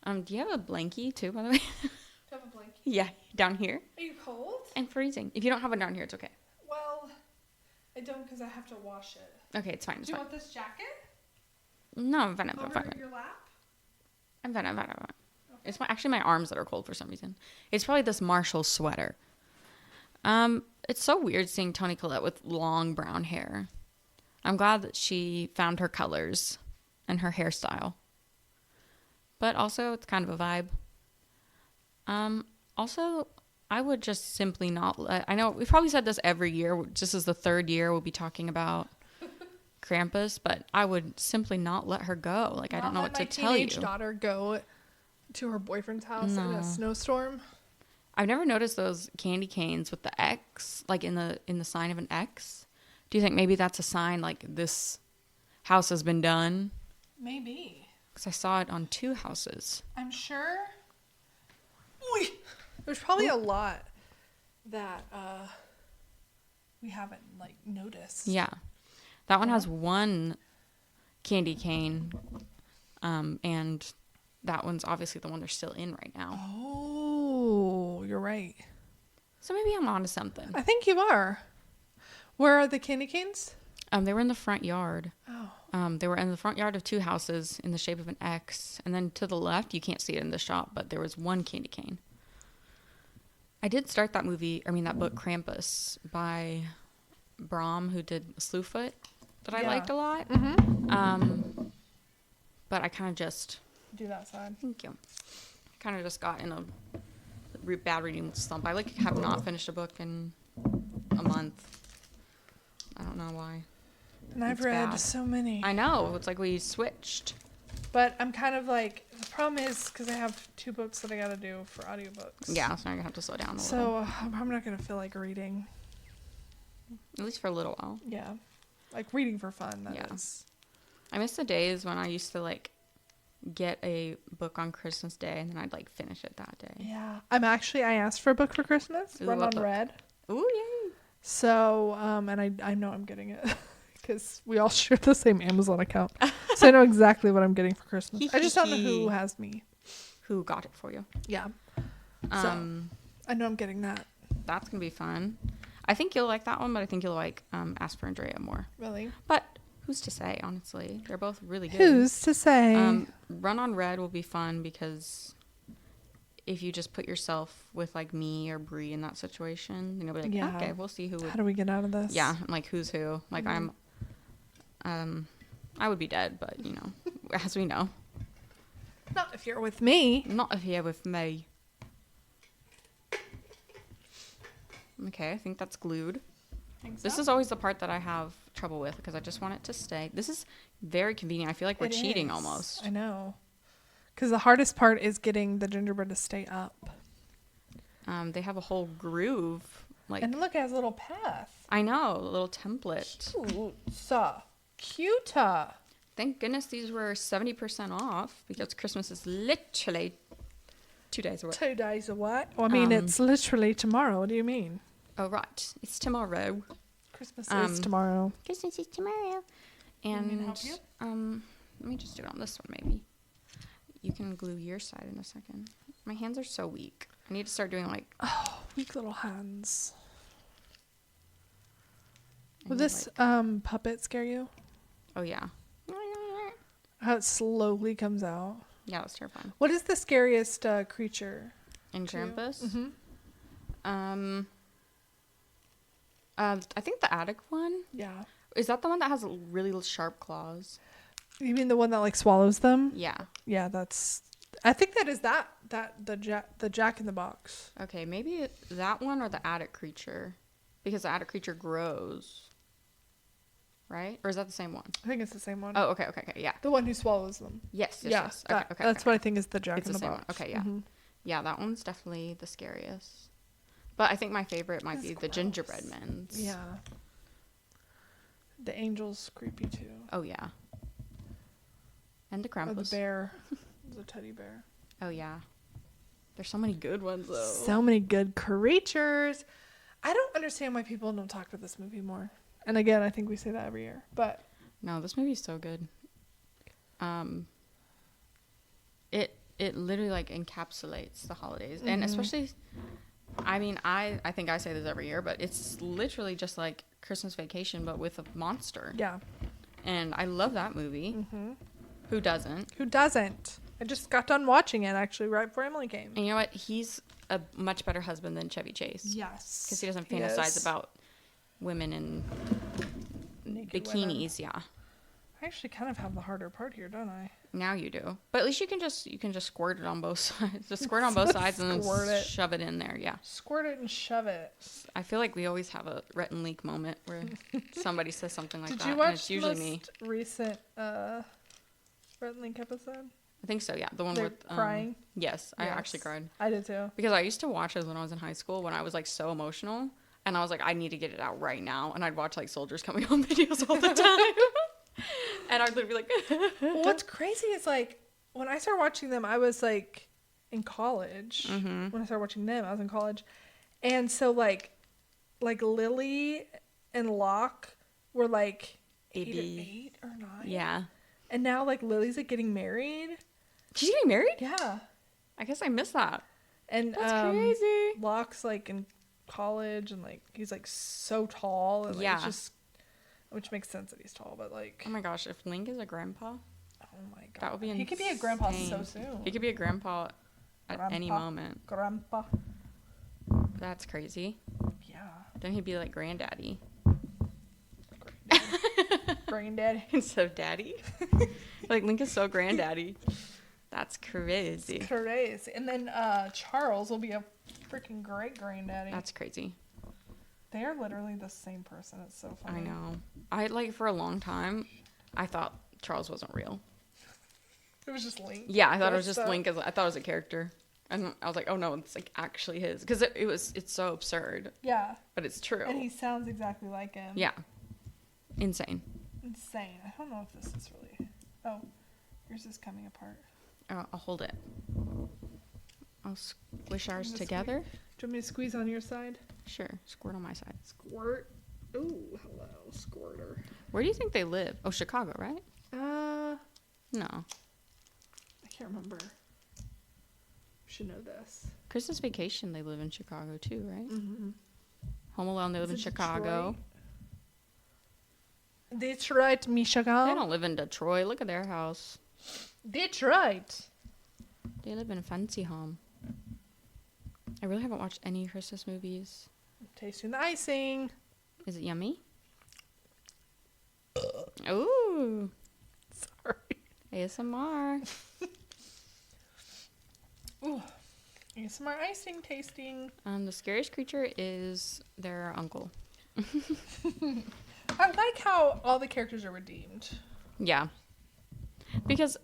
Speaker 3: Do you have a blankie too, by the way?
Speaker 2: Do you have a blankie?
Speaker 3: Yeah, down here.
Speaker 2: Are you cold?
Speaker 3: I'm freezing. If you don't have one down here, it's okay.
Speaker 2: Well, I don't because I have to wash it.
Speaker 3: Okay, it's fine.
Speaker 2: Do you want this jacket?
Speaker 3: No, I'm fine.
Speaker 2: Over your lap?
Speaker 3: I'm fine. Okay. It's actually my arms that are cold for some reason. It's probably this Marshall sweater. It's so weird seeing Toni Collette with long brown hair. I'm glad that she found her colors and her hairstyle. But also, it's kind of a vibe. Also, I would just simply not let... I know we've probably said this every year. This is the third year we'll be talking about Krampus, but I would simply not let her go. Like, I don't know what to tell you.
Speaker 2: Not let my teenage daughter go to her boyfriend's house in a snowstorm.
Speaker 3: I've never noticed those candy canes with the X, like in the sign of an X. Do you think maybe that's a sign like this house has been done?
Speaker 2: Maybe.
Speaker 3: Because I saw it on 2 houses.
Speaker 2: I'm sure. There's probably a lot that we haven't like noticed.
Speaker 3: Yeah. That one has 1 candy cane, and that one's obviously the one they're still in right now.
Speaker 2: Oh, you're right.
Speaker 3: So maybe I'm onto something.
Speaker 2: I think you are. Where are the candy canes?
Speaker 3: They were in the front yard.
Speaker 2: Oh.
Speaker 3: They were in the front yard of 2 houses in the shape of an X, and then to the left, you can't see it in the shop, but there was 1 candy cane. I did start that book Krampus by Brom, who did Slewfoot, that I liked a lot. Mm-hmm. But I kind of just...
Speaker 2: Do that side.
Speaker 3: Thank you. Kind of just got in a bad reading slump. I have not finished a book in a month. I don't know why.
Speaker 2: And I've read so many.
Speaker 3: I know. It's like we switched.
Speaker 2: But I'm kind of like, the problem is because I have 2 books that I got to do for audiobooks.
Speaker 3: Yeah, so I'm going to have to slow down a little.
Speaker 2: So I'm probably not going to feel like reading.
Speaker 3: At least for a little while.
Speaker 2: Yeah. Like reading for fun, that is.
Speaker 3: I miss the days when I used to like get a book on Christmas Day and then I'd like finish it that day.
Speaker 2: Yeah. I asked for a book for Christmas.
Speaker 3: Ooh,
Speaker 2: Run on Red.
Speaker 3: Ooh, yay.
Speaker 2: So, and I know I'm getting it. Because we all share the same Amazon account. So I know exactly what I'm getting for Christmas. I just don't know who has me.
Speaker 3: Who got it for you.
Speaker 2: Yeah. So I know I'm getting that.
Speaker 3: That's going to be fun. I think you'll like that one, but I think you'll like Ask for Andrea more.
Speaker 2: Really?
Speaker 3: But who's to say, honestly? They're both really good.
Speaker 2: Who's to say?
Speaker 3: Run on Red will be fun because if you just put yourself with like me or Bree in that situation, then you'll be like, okay, we'll see who would.
Speaker 2: How do we get out of this?
Speaker 3: Yeah, like who's who. Like I would be dead, but you know, as we know.
Speaker 2: Not if you're with me.
Speaker 3: Not if you're with me. Okay, I think that's glued. This is always the part that I have trouble with because I just want it to stay. This is very convenient. I feel like we're cheating almost.
Speaker 2: I know. Because the hardest part is getting the gingerbread to stay up.
Speaker 3: They have a whole groove.
Speaker 2: And look, it has a little path.
Speaker 3: I know, a little template.
Speaker 2: Cuter.
Speaker 3: Thank goodness these were 70% off because Christmas is literally 2 days away.
Speaker 2: 2 days away. Well, I mean, it's literally tomorrow. What do you mean?
Speaker 3: Oh, right. It's tomorrow.
Speaker 2: Christmas is tomorrow.
Speaker 3: Christmas is tomorrow. And
Speaker 2: help you?
Speaker 3: let me just do it on this one, maybe. You can glue your side in a second. My hands are so weak. I need to start doing like...
Speaker 2: Oh, weak little hands. Will this puppet scare you?
Speaker 3: Oh, yeah.
Speaker 2: How it slowly comes out.
Speaker 3: Yeah, that's terrifying.
Speaker 2: What is the scariest creature?
Speaker 3: In Krampus?
Speaker 2: Mm-hmm.
Speaker 3: I think the attic one.
Speaker 2: Yeah.
Speaker 3: Is that the one that has really sharp claws?
Speaker 2: You mean the one that like swallows them?
Speaker 3: Yeah.
Speaker 2: Yeah, that's... I think that is the Jack in the Box.
Speaker 3: Okay, maybe that one or the attic creature. Because the attic creature grows. Right? Or is that the same one?
Speaker 2: I think it's the same one.
Speaker 3: Oh, okay, yeah.
Speaker 2: The one who swallows them.
Speaker 3: Yes.
Speaker 2: Okay, that's what I think is the Jack in the Box.
Speaker 3: One. Okay, yeah.
Speaker 2: Mm-hmm.
Speaker 3: Yeah, that one's definitely the scariest. But I think my favorite might be the gingerbread men's.
Speaker 2: Yeah. The angel's creepy too.
Speaker 3: Oh, yeah. And the Krampus.
Speaker 2: Or the bear. The teddy bear.
Speaker 3: Oh, yeah. There's so many good ones, though.
Speaker 2: So many good creatures. I don't understand why people don't talk about this movie more. And again, I think we say that every year. But
Speaker 3: no, this movie is so good. It literally like encapsulates the holidays. Mm-hmm. And especially, I mean, I think I say this every year, but it's literally just like Christmas Vacation, but with a monster.
Speaker 2: Yeah.
Speaker 3: And I love that movie. Mm-hmm. Who doesn't?
Speaker 2: Who doesn't? I just got done watching it actually right before Emily came.
Speaker 3: And you know what? He's a much better husband than Chevy Chase.
Speaker 2: Yes.
Speaker 3: Because he doesn't fantasize about women in
Speaker 2: naked
Speaker 3: bikinis.
Speaker 2: Women.
Speaker 3: Yeah.
Speaker 2: I actually kind of have the harder part here, don't I?
Speaker 3: Now you do. But at least you can just squirt it on both sides. Just squirt on both sides and then shove it in there. Yeah.
Speaker 2: Squirt it and shove it.
Speaker 3: I feel like we always have a Rhett and Leak moment where somebody says something like
Speaker 2: Did
Speaker 3: that.
Speaker 2: You watch
Speaker 3: and it's usually
Speaker 2: the
Speaker 3: me.
Speaker 2: Recent Rhett and Leak episode?
Speaker 3: I think so, yeah. The one with
Speaker 2: crying.
Speaker 3: Yes, I actually cried.
Speaker 2: I did too.
Speaker 3: Because I used to watch those when I was in high school when I was like so emotional. And I was like, I need to get it out right now. And I'd watch like soldiers coming home videos all the time. And I'd be like...
Speaker 2: Well, what's crazy is like, when I started watching them, I was like in college. Mm-hmm. When I started watching them, I was in college. And so like Lily and Locke were like 8 or 9.
Speaker 3: Yeah.
Speaker 2: And now like Lily's like getting married.
Speaker 3: She's getting married?
Speaker 2: Yeah.
Speaker 3: I guess I missed that.
Speaker 2: And
Speaker 3: that's crazy.
Speaker 2: Locke's like in college and like he's like so tall and like it's just, which makes sense that he's tall, but like,
Speaker 3: oh my gosh, if Link is a grandpa,
Speaker 2: oh my god,
Speaker 3: that would be insane.
Speaker 2: He could be a grandpa so soon.
Speaker 3: He could be a grandpa at any moment.
Speaker 2: Grandpa.
Speaker 3: That's crazy.
Speaker 2: Yeah.
Speaker 3: Then he'd be like granddaddy.
Speaker 2: Granddaddy.
Speaker 3: Instead of daddy. Like Link is so granddaddy. That's crazy.
Speaker 2: It's crazy. And then Charles will be a freaking great granddaddy.
Speaker 3: That's crazy.
Speaker 2: They are literally the same person. It's so funny.
Speaker 3: I know. I, like, for a long time, I thought Charles wasn't real.
Speaker 2: It was just Link.
Speaker 3: Yeah, I thought it was just Link. I thought it was a character. And I was like, oh, no, it's, like, actually his. Because it's so absurd.
Speaker 2: Yeah.
Speaker 3: But it's true.
Speaker 2: And he sounds exactly like him.
Speaker 3: Yeah. Insane.
Speaker 2: Insane. I don't know if this is really... Oh, yours is coming apart.
Speaker 3: I'll hold it. I'll squish ours together.
Speaker 2: Do you want me to squeeze on your side?
Speaker 3: Sure. Squirt on my side.
Speaker 2: Squirt. Ooh, hello, squirter.
Speaker 3: Where do you think they live? Oh, Chicago, right? No.
Speaker 2: I can't remember. Should know this.
Speaker 3: Christmas Vacation, they live in Chicago too, right?
Speaker 2: Mm-hmm.
Speaker 3: Home Alone, they live in Chicago.
Speaker 2: Detroit, Michigan.
Speaker 3: They don't live in Detroit. Look at their house.
Speaker 2: Detroit.
Speaker 3: They live in a fancy home. I really haven't watched any Christmas movies.
Speaker 2: Tasting the icing.
Speaker 3: Is it yummy? Ooh.
Speaker 2: Sorry.
Speaker 3: ASMR.
Speaker 2: Ooh. ASMR icing tasting.
Speaker 3: The scariest creature is their uncle.
Speaker 2: I like how all the characters are redeemed.
Speaker 3: Yeah. Because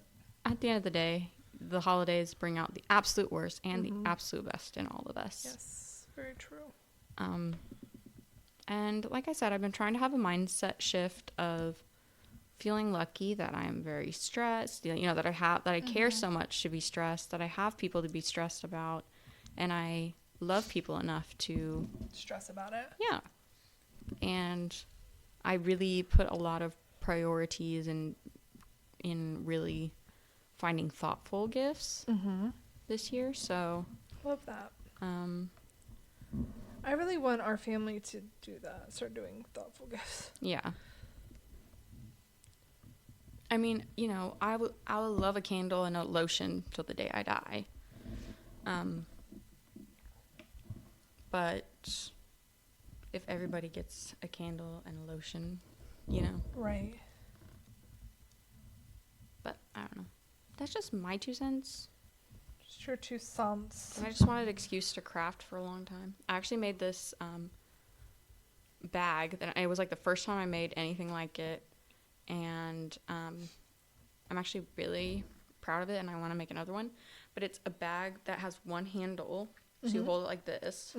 Speaker 3: at the end of the day, the holidays bring out the absolute worst and the absolute best in all of us.
Speaker 2: Yes, very true.
Speaker 3: And like I said, I've been trying to have a mindset shift of feeling lucky that I am very stressed, that I care so much to be stressed, that I have people to be stressed about, and I love people enough to
Speaker 2: stress about it.
Speaker 3: Yeah. And I really put a lot of priorities in really finding thoughtful gifts this year. So
Speaker 2: love that. I really want our family to do that. Start doing thoughtful gifts.
Speaker 3: Yeah. I mean, I'll love a candle and a lotion till the day I die. But if everybody gets a candle and a lotion,
Speaker 2: Right.
Speaker 3: But I don't know. That's just my 2 cents.
Speaker 2: Just your 2 cents.
Speaker 3: And I just wanted an excuse to craft for a long time. I actually made this bag. It was like the first time I made anything like it. And I'm actually really proud of it, and I want to make another one. But it's a bag that has one handle, so you hold it like this.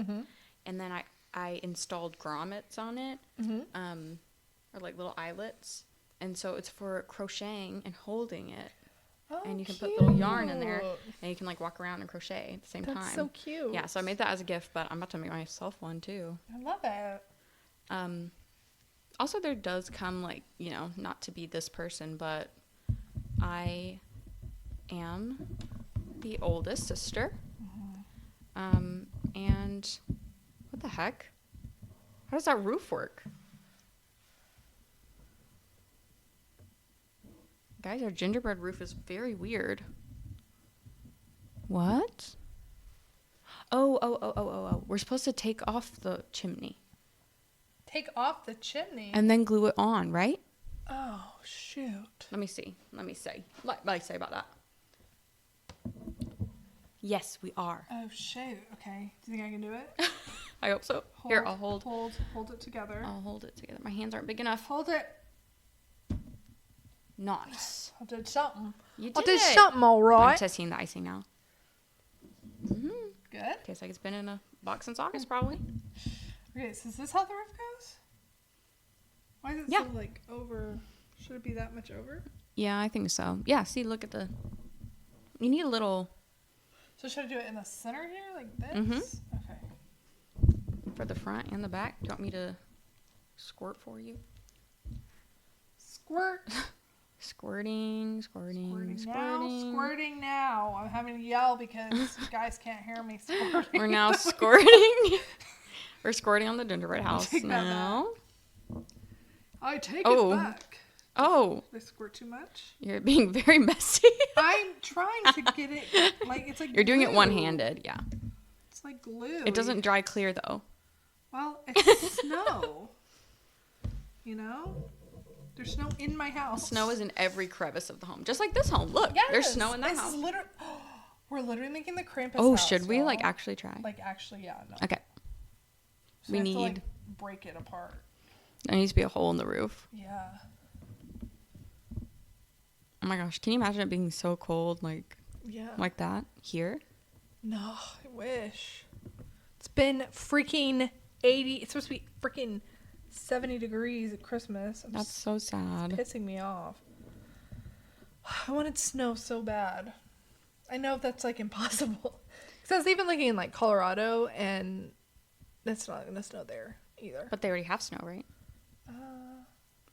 Speaker 3: And then I installed grommets on it, or like little eyelets. And so it's for crocheting and holding it.
Speaker 2: Oh,
Speaker 3: and you can put little yarn in there, and you can like walk around and crochet at the same time.
Speaker 2: That's so cute.
Speaker 3: Yeah, so I made that as a gift, but I'm about to make myself one too.
Speaker 2: I love it.
Speaker 3: Also, there does come like, not to be this person, but I am the oldest sister. And what the heck? How does that roof work? Guys, our gingerbread roof is very weird. What? Oh. We're supposed to take off the chimney.
Speaker 2: Take off the chimney?
Speaker 3: And then glue it on, right?
Speaker 2: Oh, shoot.
Speaker 3: Let me see. Let me say about that. Yes, we are.
Speaker 2: Oh, shoot. Okay. Do you think I can do it?
Speaker 3: I hope so. Here, I'll hold
Speaker 2: it together.
Speaker 3: I'll hold it together. My hands aren't big enough.
Speaker 2: Hold it.
Speaker 3: Nice.
Speaker 2: I did something.
Speaker 3: You
Speaker 2: I
Speaker 3: did
Speaker 2: did
Speaker 3: it.
Speaker 2: something all right.
Speaker 3: I'm testing the icing now.
Speaker 2: Good.
Speaker 3: Tastes like it's been in a box since August, probably.
Speaker 2: Okay, so is this how the roof goes? Why is it so, like, over? Should it be that much over?
Speaker 3: Yeah, I think so. Yeah, see, look at the... You need a little...
Speaker 2: So should I do it in the center here, like this? Okay.
Speaker 3: For the front and the back. Do you want me to squirt for you?
Speaker 2: Squirt.
Speaker 3: Squirting.
Speaker 2: Squirting now. I'm having to yell because you guys can't hear me squirting.
Speaker 3: We're now squirting. We're squirting on the gingerbread house now.
Speaker 2: I take it back.
Speaker 3: Oh.
Speaker 2: Did I squirt too much?
Speaker 3: You're being very messy.
Speaker 2: I'm trying to get it, it's like
Speaker 3: You're doing
Speaker 2: glue.
Speaker 3: it one-handed, yeah.
Speaker 2: It's like glue.
Speaker 3: It doesn't dry clear, though.
Speaker 2: Well, it's snow. There's snow in my house.
Speaker 3: Snow is in every crevice of the home. Just like this home. Look, there's snow in that house.
Speaker 2: We're literally making the Krampus
Speaker 3: Oh,
Speaker 2: house,
Speaker 3: should we,
Speaker 2: y'all.
Speaker 3: actually try?
Speaker 2: Actually, yeah. No.
Speaker 3: Okay.
Speaker 2: So
Speaker 3: We
Speaker 2: have to,
Speaker 3: need...
Speaker 2: break it apart.
Speaker 3: There needs to be a hole in the roof.
Speaker 2: Yeah.
Speaker 3: Oh my gosh, can you imagine it being so cold like that here?
Speaker 2: No, I wish. It's been freaking 80. It's supposed to be freaking 70 degrees at Christmas.
Speaker 3: That's so sad.
Speaker 2: It's pissing me off. I wanted snow so bad. I know that's like impossible. Because I was even looking in like Colorado, and it's not going to snow there either.
Speaker 3: But they already have snow, right?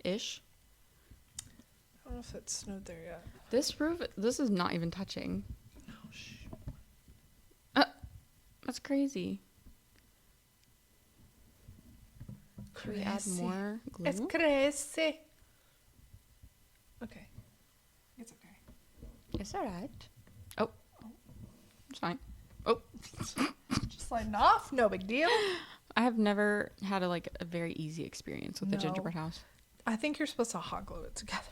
Speaker 3: Ish.
Speaker 2: I don't know if it's snowed there yet.
Speaker 3: This roof, this is not even touching.
Speaker 2: Oh, shit.
Speaker 3: That's crazy. Should we add more glue?
Speaker 2: It's crazy. Okay. It's okay.
Speaker 3: It's alright. Oh. It's fine. Oh.
Speaker 2: Just sliding off. No big deal.
Speaker 3: I have never had a very easy experience with the gingerbread house.
Speaker 2: I think you're supposed to hot glue it together.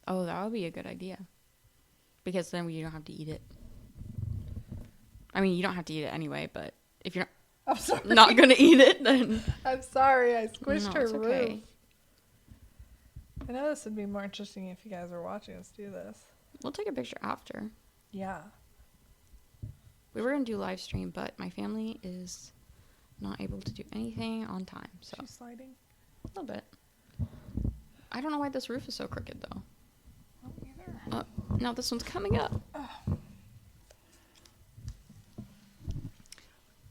Speaker 3: Oh, that would be a good idea. Because then you don't have to eat it. I mean, you don't have to eat it anyway, but if you're not going to eat it, then...
Speaker 2: I'm sorry, I squished her
Speaker 3: it's okay.
Speaker 2: roof. I know this would be more interesting if you guys were watching us do this.
Speaker 3: We'll take a picture after.
Speaker 2: Yeah.
Speaker 3: We were going to do live stream, but my family is not able to do anything on time. So
Speaker 2: She's sliding?
Speaker 3: A little bit. I don't know why this roof is so crooked, though.
Speaker 2: Either.
Speaker 3: Now this one's coming up.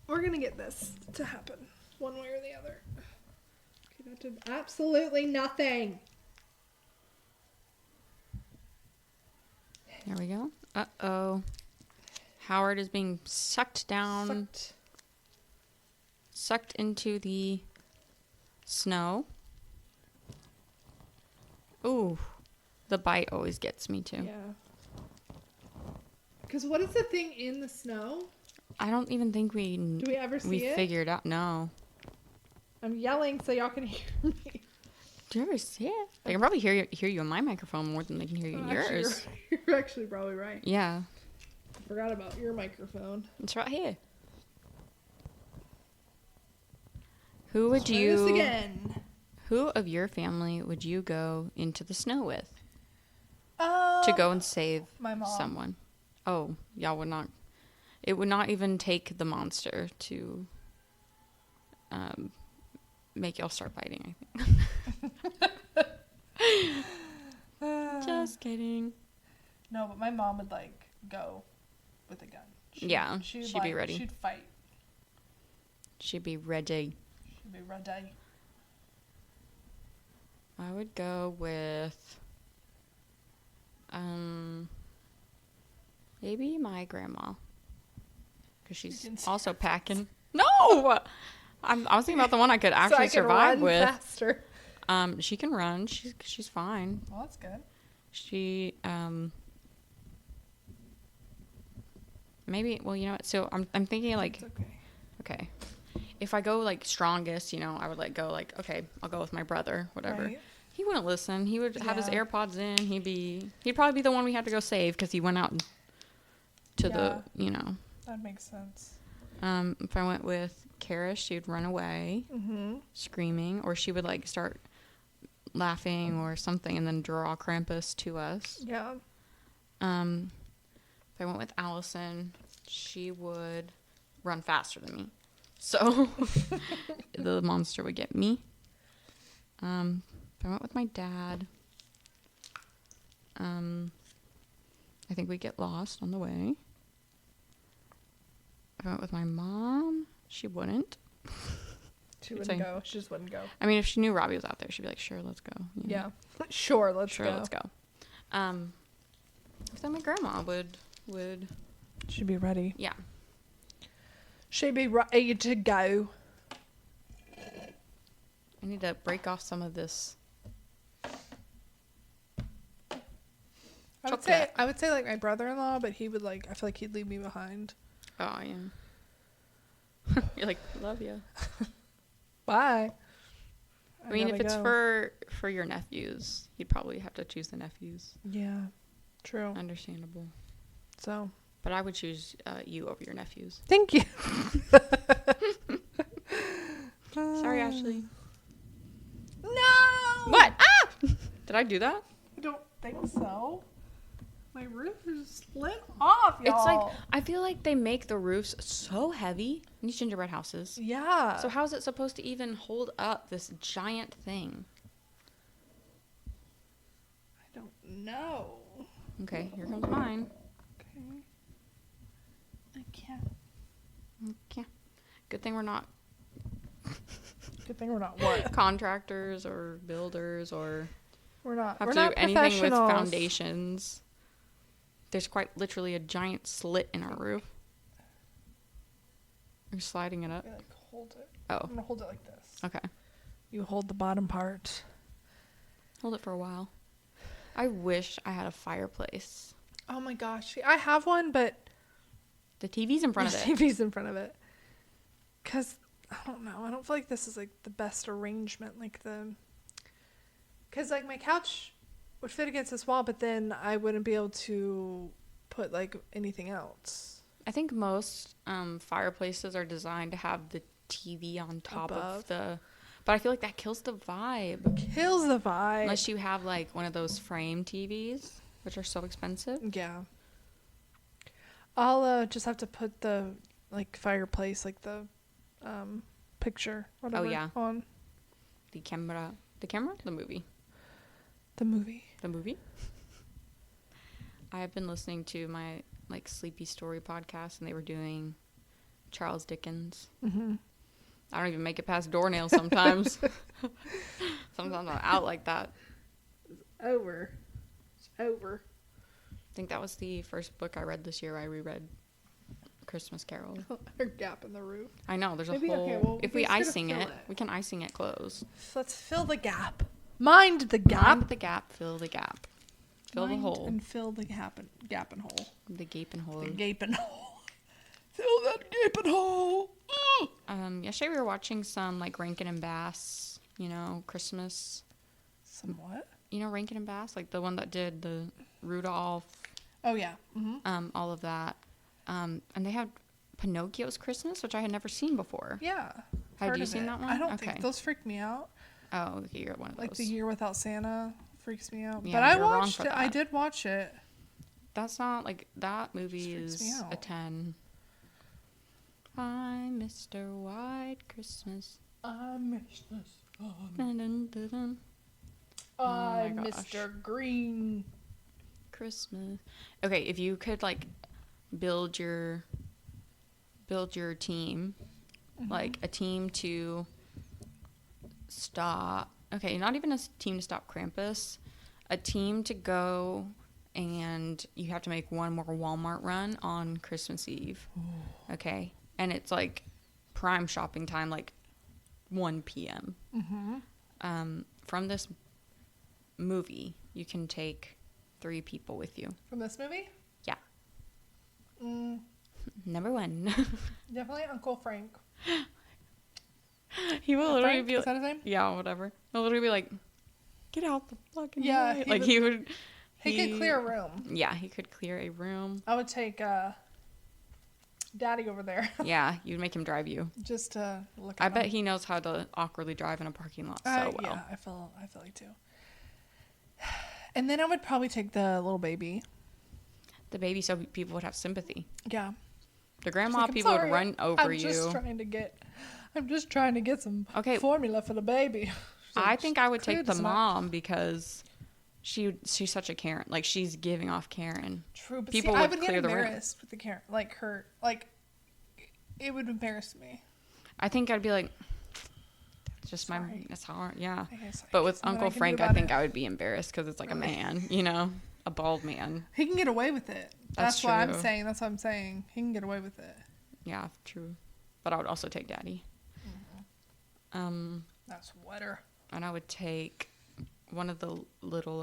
Speaker 2: We're going to get this to happen one way or the other. Okay, that did absolutely nothing.
Speaker 3: There we go. Uh-oh. Howard is being sucked down. Sucked into the snow. Ooh. The bite always gets me, too.
Speaker 2: Yeah. Because what is the thing in the snow?
Speaker 3: I don't even think we...
Speaker 2: Do we ever see
Speaker 3: we
Speaker 2: it?
Speaker 3: figured out. No.
Speaker 2: I'm yelling so y'all can hear me.
Speaker 3: Do you ever see it? They can probably hear you on my microphone more than they can hear you in yours.
Speaker 2: You're actually probably right.
Speaker 3: Yeah.
Speaker 2: I forgot about your microphone.
Speaker 3: It's right here. Who would
Speaker 2: Try
Speaker 3: you...
Speaker 2: this again.
Speaker 3: Who of your family would you go into the snow with? To go and save
Speaker 2: my mom.
Speaker 3: Someone. Oh, y'all would not... It would not even take the monster to make y'all start fighting, I think. Just kidding.
Speaker 2: No, but my mom would, go with a gun.
Speaker 3: She'd be ready.
Speaker 2: She'd fight.
Speaker 3: She'd be ready.
Speaker 2: She'd be ready.
Speaker 3: I would go with... maybe my grandma. Because she's also packing. No! I was thinking about the one I could actually survive with.
Speaker 2: Faster.
Speaker 3: She can run. She's fine.
Speaker 2: Well, that's good.
Speaker 3: She maybe, well, you know what? So I'm thinking
Speaker 2: It's
Speaker 3: okay. If I go strongest, I would go okay, I'll go with my brother, whatever.
Speaker 2: Right.
Speaker 3: He wouldn't listen. He would have his AirPods in. He'd probably be the one we had to go save because he went out to the.
Speaker 2: That makes sense.
Speaker 3: If I went with Kara, she'd run away, screaming, or she would start laughing or something, and then draw Krampus to us.
Speaker 2: Yeah.
Speaker 3: If I went with Allison, she would run faster than me, so the monster would get me. If I went with my dad, I think we'd get lost on the way. If I went with my mom, she wouldn't.
Speaker 2: She wouldn't go. She just wouldn't go.
Speaker 3: I mean, if she knew Robbie was out there, she'd be like, sure, let's go.
Speaker 2: Yeah. Sure, let's go.
Speaker 3: Then my grandma would...
Speaker 2: She'd be ready.
Speaker 3: Yeah.
Speaker 2: She'd be ready to go.
Speaker 3: I need to break off some of this.
Speaker 2: I would say my brother-in-law, but he would I feel like he'd leave me behind.
Speaker 3: Oh, yeah. You're like, love you.
Speaker 2: Bye.
Speaker 3: I mean, if it's for your nephews, you'd probably have to choose the nephews.
Speaker 2: Yeah, true.
Speaker 3: Understandable.
Speaker 2: So.
Speaker 3: But I would choose you over your nephews.
Speaker 2: Thank you.
Speaker 3: Sorry, I do that?
Speaker 2: I don't think so. My roof is lit off, y'all.
Speaker 3: It's like, I feel like they make the roofs so heavy in these gingerbread houses.
Speaker 2: Yeah.
Speaker 3: So how is it supposed to even hold up this giant thing?
Speaker 2: I don't know.
Speaker 3: Okay, here comes mine.
Speaker 2: Okay. I can't.
Speaker 3: Okay. Good thing we're not
Speaker 2: Good thing we're not what?
Speaker 3: contractors or builders or
Speaker 2: We're not.
Speaker 3: have
Speaker 2: We're
Speaker 3: to
Speaker 2: not
Speaker 3: do anything with
Speaker 2: professionals.
Speaker 3: foundations. There's quite literally a giant slit in our roof. You're sliding it up?
Speaker 2: Like, hold it.
Speaker 3: Oh.
Speaker 2: I'm gonna hold it like this.
Speaker 3: Okay.
Speaker 2: You hold the bottom part.
Speaker 3: Hold it for a while. I wish I had a fireplace.
Speaker 2: Oh my gosh. See, I have one, but
Speaker 3: The TV's in front of
Speaker 2: the
Speaker 3: it.
Speaker 2: TV's in front of it. Cause I don't know. I don't feel like this is like the best arrangement. Cause like my couch would fit against this wall, but then I wouldn't be able to put like anything else.
Speaker 3: I think most fireplaces are designed to have the TV on top of the... But I feel like that kills the vibe.
Speaker 2: Kills the vibe.
Speaker 3: Unless you have like one of those frame TVs, which are so expensive.
Speaker 2: Yeah. I'll just have to put the like fireplace, like the picture, whatever, on
Speaker 3: The camera? The movie.
Speaker 2: the movie.
Speaker 3: The movie? I have been listening to my like Sleepy Story podcast, and they were doing Charles Dickens.
Speaker 2: Mm-hmm.
Speaker 3: I don't even make it past doornails sometimes. Sometimes I'm out like that.
Speaker 2: Over. It's over.
Speaker 3: I think that was the first book I read this year. I reread Christmas Carol.
Speaker 2: A gap in the roof.
Speaker 3: I know, there's a
Speaker 2: Maybe,
Speaker 3: whole...
Speaker 2: okay, well,
Speaker 3: if
Speaker 2: we're
Speaker 3: we
Speaker 2: just gonna
Speaker 3: icing
Speaker 2: fill
Speaker 3: it,
Speaker 2: it.
Speaker 3: we can icing it close.
Speaker 2: Let's fill the gap. Mind the gap.
Speaker 3: Mind the gap, fill the gap. Fill
Speaker 2: Mind
Speaker 3: the hole.
Speaker 2: and fill the gap and hole.
Speaker 3: The gaping hole.
Speaker 2: The gaping hole. Fill that gaping hole.
Speaker 3: Yesterday we were watching some like Rankin and Bass, Christmas.
Speaker 2: Some what?
Speaker 3: Rankin and Bass, like the one that did the Rudolph.
Speaker 2: Oh yeah. Mm-hmm.
Speaker 3: All of that. And they had Pinocchio's Christmas, which I had never seen before.
Speaker 2: Yeah.
Speaker 3: Had you seen that one?
Speaker 2: I don't
Speaker 3: Okay.
Speaker 2: think those freak me out.
Speaker 3: Oh, you're one of those.
Speaker 2: Like The Year Without Santa freaks me out.
Speaker 3: Yeah,
Speaker 2: but I
Speaker 3: you're wrong
Speaker 2: watched
Speaker 3: for
Speaker 2: it. I
Speaker 3: that.
Speaker 2: did watch it.
Speaker 3: That's not like that movie
Speaker 2: Freaks me
Speaker 3: is a
Speaker 2: out.
Speaker 3: 10. I'm Mr. White Christmas.
Speaker 2: I missed this.
Speaker 3: Dun, dun, dun, dun.
Speaker 2: I
Speaker 3: my gosh.
Speaker 2: Mr. Green.
Speaker 3: Christmas. Okay, if you could like build your team, like a team to stop. Okay, not even a team to stop Krampus. A team to go, and you have to make one more Walmart run on Christmas Eve. Ooh. Okay, and it's like prime shopping time, like 1 p.m. From this movie, you can take 3 people with you.
Speaker 2: From this movie?
Speaker 3: Yeah. Number 1.
Speaker 2: Definitely Uncle Frank.
Speaker 3: He will literally
Speaker 2: Frank?
Speaker 3: be
Speaker 2: Is that his name?
Speaker 3: Yeah, whatever. He'll literally be like, get out the fucking
Speaker 2: Yeah,
Speaker 3: way.
Speaker 2: he
Speaker 3: Like
Speaker 2: would-
Speaker 3: he would.
Speaker 2: He could clear a room.
Speaker 3: Yeah, he could clear a room.
Speaker 2: I would take Daddy over there
Speaker 3: Yeah, you'd make him drive you.
Speaker 2: just to look at
Speaker 3: I
Speaker 2: him.
Speaker 3: bet he knows how to awkwardly drive in a parking lot so well.
Speaker 2: Yeah, I feel like too. And then I would probably take the little baby.
Speaker 3: The baby, so people would have sympathy.
Speaker 2: Yeah.
Speaker 3: The grandma
Speaker 2: Like, I'm
Speaker 3: people
Speaker 2: sorry,
Speaker 3: would run over
Speaker 2: I'm
Speaker 3: you.
Speaker 2: just trying to get some formula for the baby.
Speaker 3: I think I would
Speaker 2: Clear
Speaker 3: take the
Speaker 2: this up.
Speaker 3: mom because she's such a Karen. Like she's giving off Karen.
Speaker 2: True, but
Speaker 3: People
Speaker 2: I
Speaker 3: would
Speaker 2: would get
Speaker 3: clear the room.
Speaker 2: embarrassed with the Karen. Like her, like it would embarrass me.
Speaker 3: I think I'd be like, it's just
Speaker 2: Sorry.
Speaker 3: it's hard. Yeah.
Speaker 2: I guess,
Speaker 3: But with
Speaker 2: nothing I
Speaker 3: Uncle
Speaker 2: can do
Speaker 3: Frank, I
Speaker 2: about
Speaker 3: think
Speaker 2: it.
Speaker 3: I would be embarrassed because it's like
Speaker 2: Really?
Speaker 3: a man, a bald man.
Speaker 2: He can get away with it.
Speaker 3: That's
Speaker 2: what I'm
Speaker 3: true.
Speaker 2: saying. That's what I'm saying. He can get away with it.
Speaker 3: Yeah, true. But I would also take Daddy.
Speaker 2: That's wetter.
Speaker 3: And I would take one of the little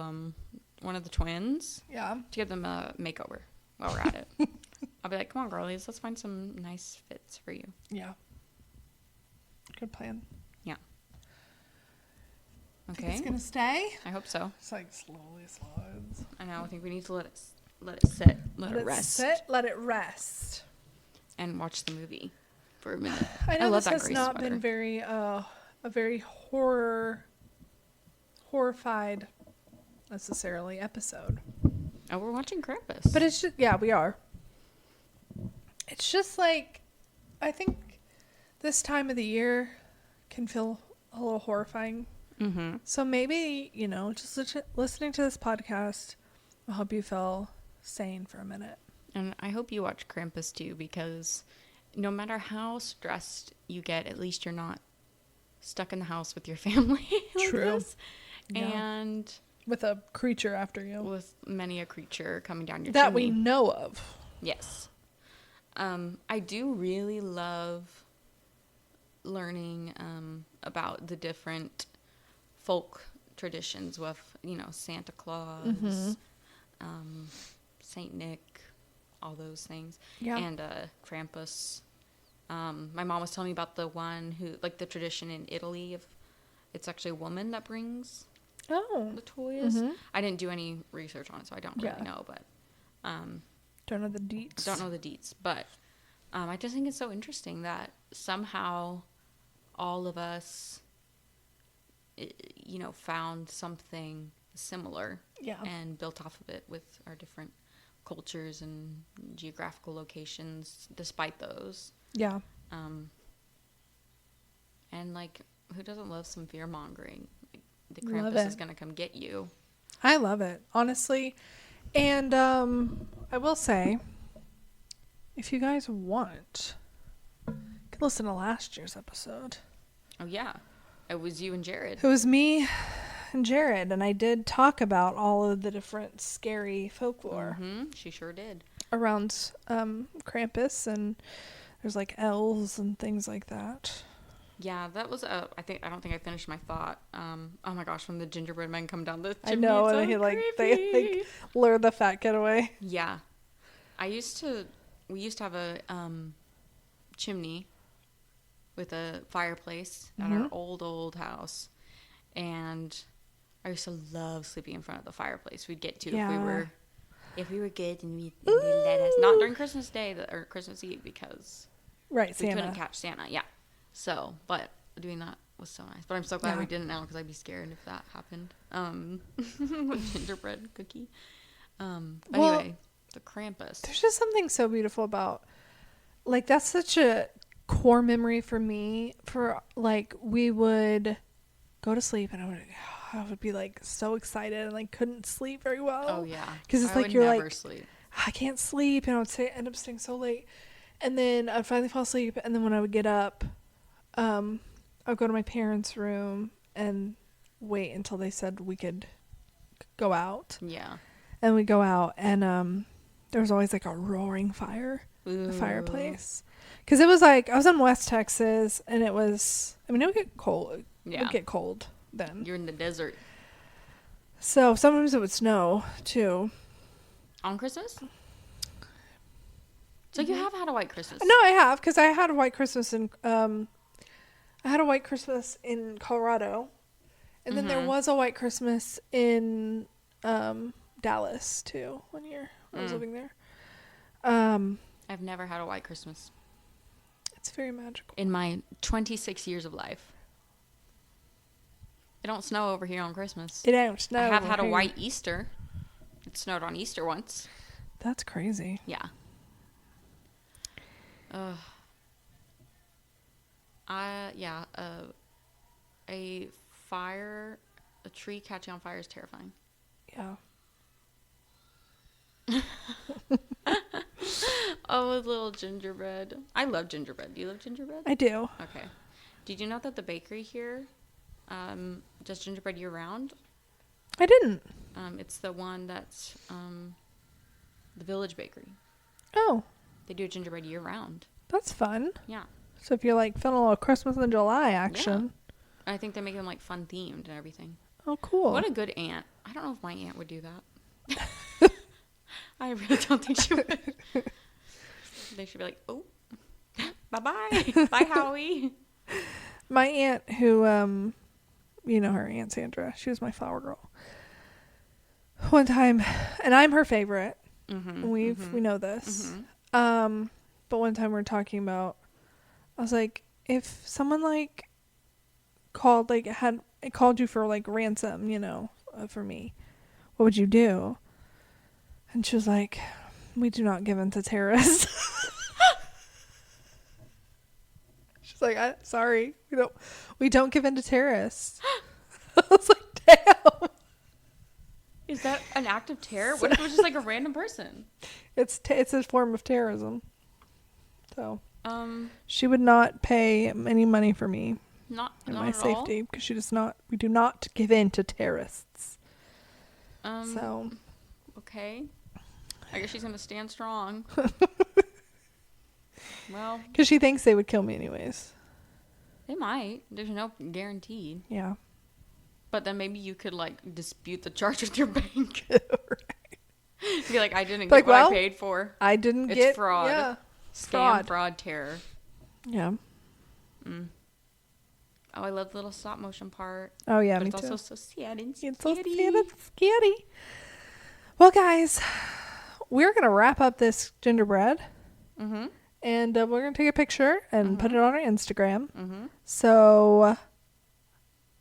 Speaker 3: one of the twins
Speaker 2: Yeah.
Speaker 3: to give them a makeover while we're at it. I'll be like, come on, girlies, let's find some nice fits for you.
Speaker 2: Yeah. Good plan.
Speaker 3: Yeah.
Speaker 2: Think
Speaker 3: Okay.
Speaker 2: it's gonna stay.
Speaker 3: I hope so.
Speaker 2: It's like slowly slides.
Speaker 3: I know. I think we need to let it sit, let it rest,
Speaker 2: Sit. Let it rest.
Speaker 3: and watch the movie for a minute.
Speaker 2: I know
Speaker 3: love
Speaker 2: this
Speaker 3: that
Speaker 2: has
Speaker 3: gray
Speaker 2: not
Speaker 3: sweater.
Speaker 2: been very a very horrified necessarily episode.
Speaker 3: Oh, we're watching Krampus.
Speaker 2: But it's just, yeah, we are. It's just like, I think this time of the year can feel a little horrifying.
Speaker 3: Mm-hmm.
Speaker 2: So maybe, just listening to this podcast will help you feel sane for a minute.
Speaker 3: And I hope you watch Krampus too, because no matter how stressed you get, at least you're not stuck in the house with your family. Like
Speaker 2: True.
Speaker 3: This. Yeah. And
Speaker 2: with a creature after you.
Speaker 3: With many a creature coming down your
Speaker 2: that
Speaker 3: chimney.
Speaker 2: we know of.
Speaker 3: Yes. I do really love learning about the different folk traditions with, Santa Claus,
Speaker 2: Mm-hmm.
Speaker 3: Saint Nick, all those things.
Speaker 2: Yeah.
Speaker 3: And Krampus. My mom was telling me about the one who, like the tradition in Italy of, it's actually a woman that brings the toys.
Speaker 2: Mm-hmm.
Speaker 3: I didn't do any research on it, so I don't really know, but
Speaker 2: don't know the deets.
Speaker 3: Don't know the deets, but I just think it's so interesting that somehow all of us, found something similar and built off of it with our different cultures and geographical locations, despite those.
Speaker 2: Yeah.
Speaker 3: And like, who doesn't love some fear mongering? Like, the Krampus is gonna come get you.
Speaker 2: I love it, honestly. And I will say, if you guys want, you can listen to last year's episode.
Speaker 3: Oh yeah, it was you and Jared.
Speaker 2: It was me and Jared, and I did talk about all of the different scary folklore.
Speaker 3: Mm-hmm. She sure did.
Speaker 2: Around Krampus, and there's like elves and things like that.
Speaker 3: Yeah, that was I don't think I finished my thought. Oh my gosh, when the gingerbread men come down the chimney,
Speaker 2: I know,
Speaker 3: it's so
Speaker 2: and
Speaker 3: creepy.
Speaker 2: they lure the fat kid away.
Speaker 3: Yeah, we used to have a chimney with a fireplace at our old house, and I used to love sleeping in front of the fireplace. We'd get to if we were good, and they let us, not during Christmas Day or Christmas Eve, because we couldn't catch Santa. Yeah. So, but doing that was so nice. But I'm so glad we didn't now, because I'd be scared if that happened. Gingerbread cookie. Anyway, the Krampus.
Speaker 2: There's just something so beautiful about, like, that's such a core memory for me. For like, we would go to sleep, and I would be like so excited and like couldn't sleep very well.
Speaker 3: Oh yeah,
Speaker 2: because it's like you're like, I can't sleep, and I would end up staying so late, and then I'd finally fall asleep, and then when I would get up, I'd go to my parents' room and wait until they said we could go out.
Speaker 3: Yeah.
Speaker 2: And we go out, and there was always like a roaring fire,
Speaker 3: the
Speaker 2: fireplace. Because it was like, I was in West Texas, and it was, it would get cold.
Speaker 3: Yeah.
Speaker 2: It would get cold then.
Speaker 3: You're in the desert.
Speaker 2: So sometimes it would snow too.
Speaker 3: On Christmas? So you have had a white Christmas?
Speaker 2: No, I have, because I had a white Christmas in Colorado, and then there was a white Christmas in Dallas too one year. I was living there.
Speaker 3: I've never had a white Christmas.
Speaker 2: It's very magical.
Speaker 3: In my 26 years of life. It don't snow over here on Christmas.
Speaker 2: It don't snow.
Speaker 3: I have had a white Easter. It snowed on Easter once.
Speaker 2: That's crazy.
Speaker 3: Yeah. A tree catching on fire is terrifying.
Speaker 2: Yeah.
Speaker 3: Oh, a little gingerbread. I love gingerbread. Do you love gingerbread?
Speaker 2: I do.
Speaker 3: Okay. Did you know that the bakery here does gingerbread year round?
Speaker 2: I didn't.
Speaker 3: It's the one that's the Village Bakery.
Speaker 2: Oh.
Speaker 3: They do a gingerbread year round.
Speaker 2: That's fun.
Speaker 3: Yeah.
Speaker 2: So if you're like feeling a little Christmas in July action.
Speaker 3: Yeah. I think they make them like fun themed and everything.
Speaker 2: Oh, cool.
Speaker 3: What a good aunt. I don't know if my aunt would do that. I really don't think she would. They should be like, oh, bye-bye. Bye, Howie.
Speaker 2: My aunt who, you know her, Aunt Sandra. She was my flower girl. One time, and I'm her favorite. Mm-hmm, we know this. Mm-hmm. But one time we were talking about, I was like, if someone like called you for like ransom, for me, what would you do? And she was like, we do not give in to terrorists. She's like, sorry, we don't give in to terrorists. I was like, damn.
Speaker 3: Is that an act of terror? What if it was just like a random person?
Speaker 2: It's a form of terrorism. So she would not pay any money for me. Not my safety, because we do not give in to terrorists. So
Speaker 3: okay, I guess she's gonna stand strong. Well,
Speaker 2: because she thinks they would kill me anyways.
Speaker 3: They might. There's no guarantee.
Speaker 2: Yeah.
Speaker 3: But then maybe you could like dispute the charge with your bank.
Speaker 2: Right.
Speaker 3: Be like, I didn't get what I paid for.
Speaker 2: I didn't get.
Speaker 3: It's fraud.
Speaker 2: Yeah.
Speaker 3: Scam, fraud, terror.
Speaker 2: Yeah.
Speaker 3: Oh, I love the little stop motion part.
Speaker 2: Oh yeah,
Speaker 3: but
Speaker 2: me
Speaker 3: it's
Speaker 2: too.
Speaker 3: also so sad and scary.
Speaker 2: It's so sad and scary. Well, guys, we're gonna wrap up this gingerbread. Mm-hmm. And we're going to take a picture and put it on our Instagram. Mm-hmm. So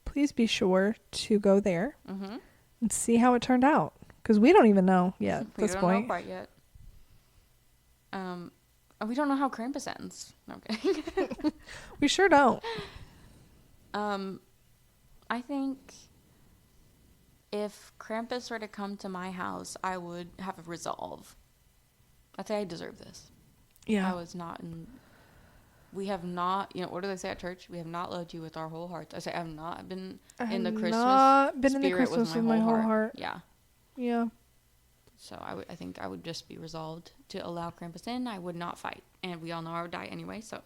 Speaker 2: please be sure to go there and see how it turned out. Because we don't even know yet at this point. We don't know
Speaker 3: quite yet. We don't know how Krampus ends. Okay.
Speaker 2: We sure don't.
Speaker 3: I think if Krampus were to come to my house, I would have a resolve. I'd say I deserve this.
Speaker 2: Yeah.
Speaker 3: I was not we have not, what do they say at church? We have not loved you with our whole hearts. I say I have not been in the Christmas spirit with my whole heart. Yeah.
Speaker 2: Yeah.
Speaker 3: So I think I would just be resolved to allow Krampus in. I would not fight. And we all know I would die anyway, so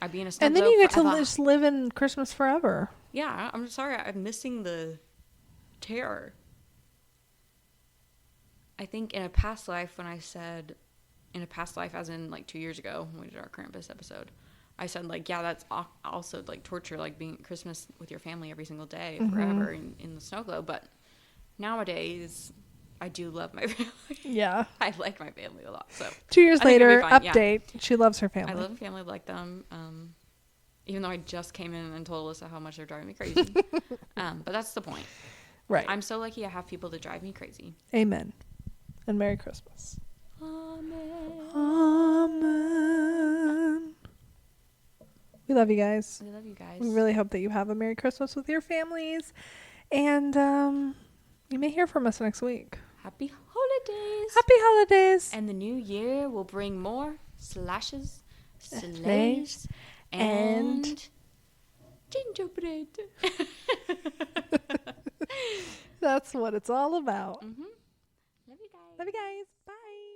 Speaker 3: I'd be in a snow
Speaker 2: And then you get to just live in Christmas forever.
Speaker 3: Yeah. I'm sorry. I'm missing the terror. I think in a past life when I said... In a past life, as in like 2 years ago when we did our Krampus episode, I said like, yeah, that's also like torture, like being at Christmas with your family every single day forever in the snow globe. But nowadays, I do love my family. Yeah. I like my family a lot. So
Speaker 2: 2 years later, update. Yeah. She loves her family.
Speaker 3: I love my family, like them. Even though I just came in and told Alyssa how much they're driving me crazy. But that's the point.
Speaker 2: Right.
Speaker 3: I'm so lucky I have people that drive me crazy.
Speaker 2: Amen. And Merry Christmas.
Speaker 3: Amen.
Speaker 2: Amen. We love you guys.
Speaker 3: We love you guys.
Speaker 2: We really hope that you have a Merry Christmas with your families. And you may hear from us next week.
Speaker 3: Happy holidays.
Speaker 2: Happy holidays.
Speaker 3: And the new year will bring more slashes, slays, and gingerbread.
Speaker 2: That's what it's all about.
Speaker 3: Mm-hmm. Love you guys.
Speaker 2: Love you guys. Bye.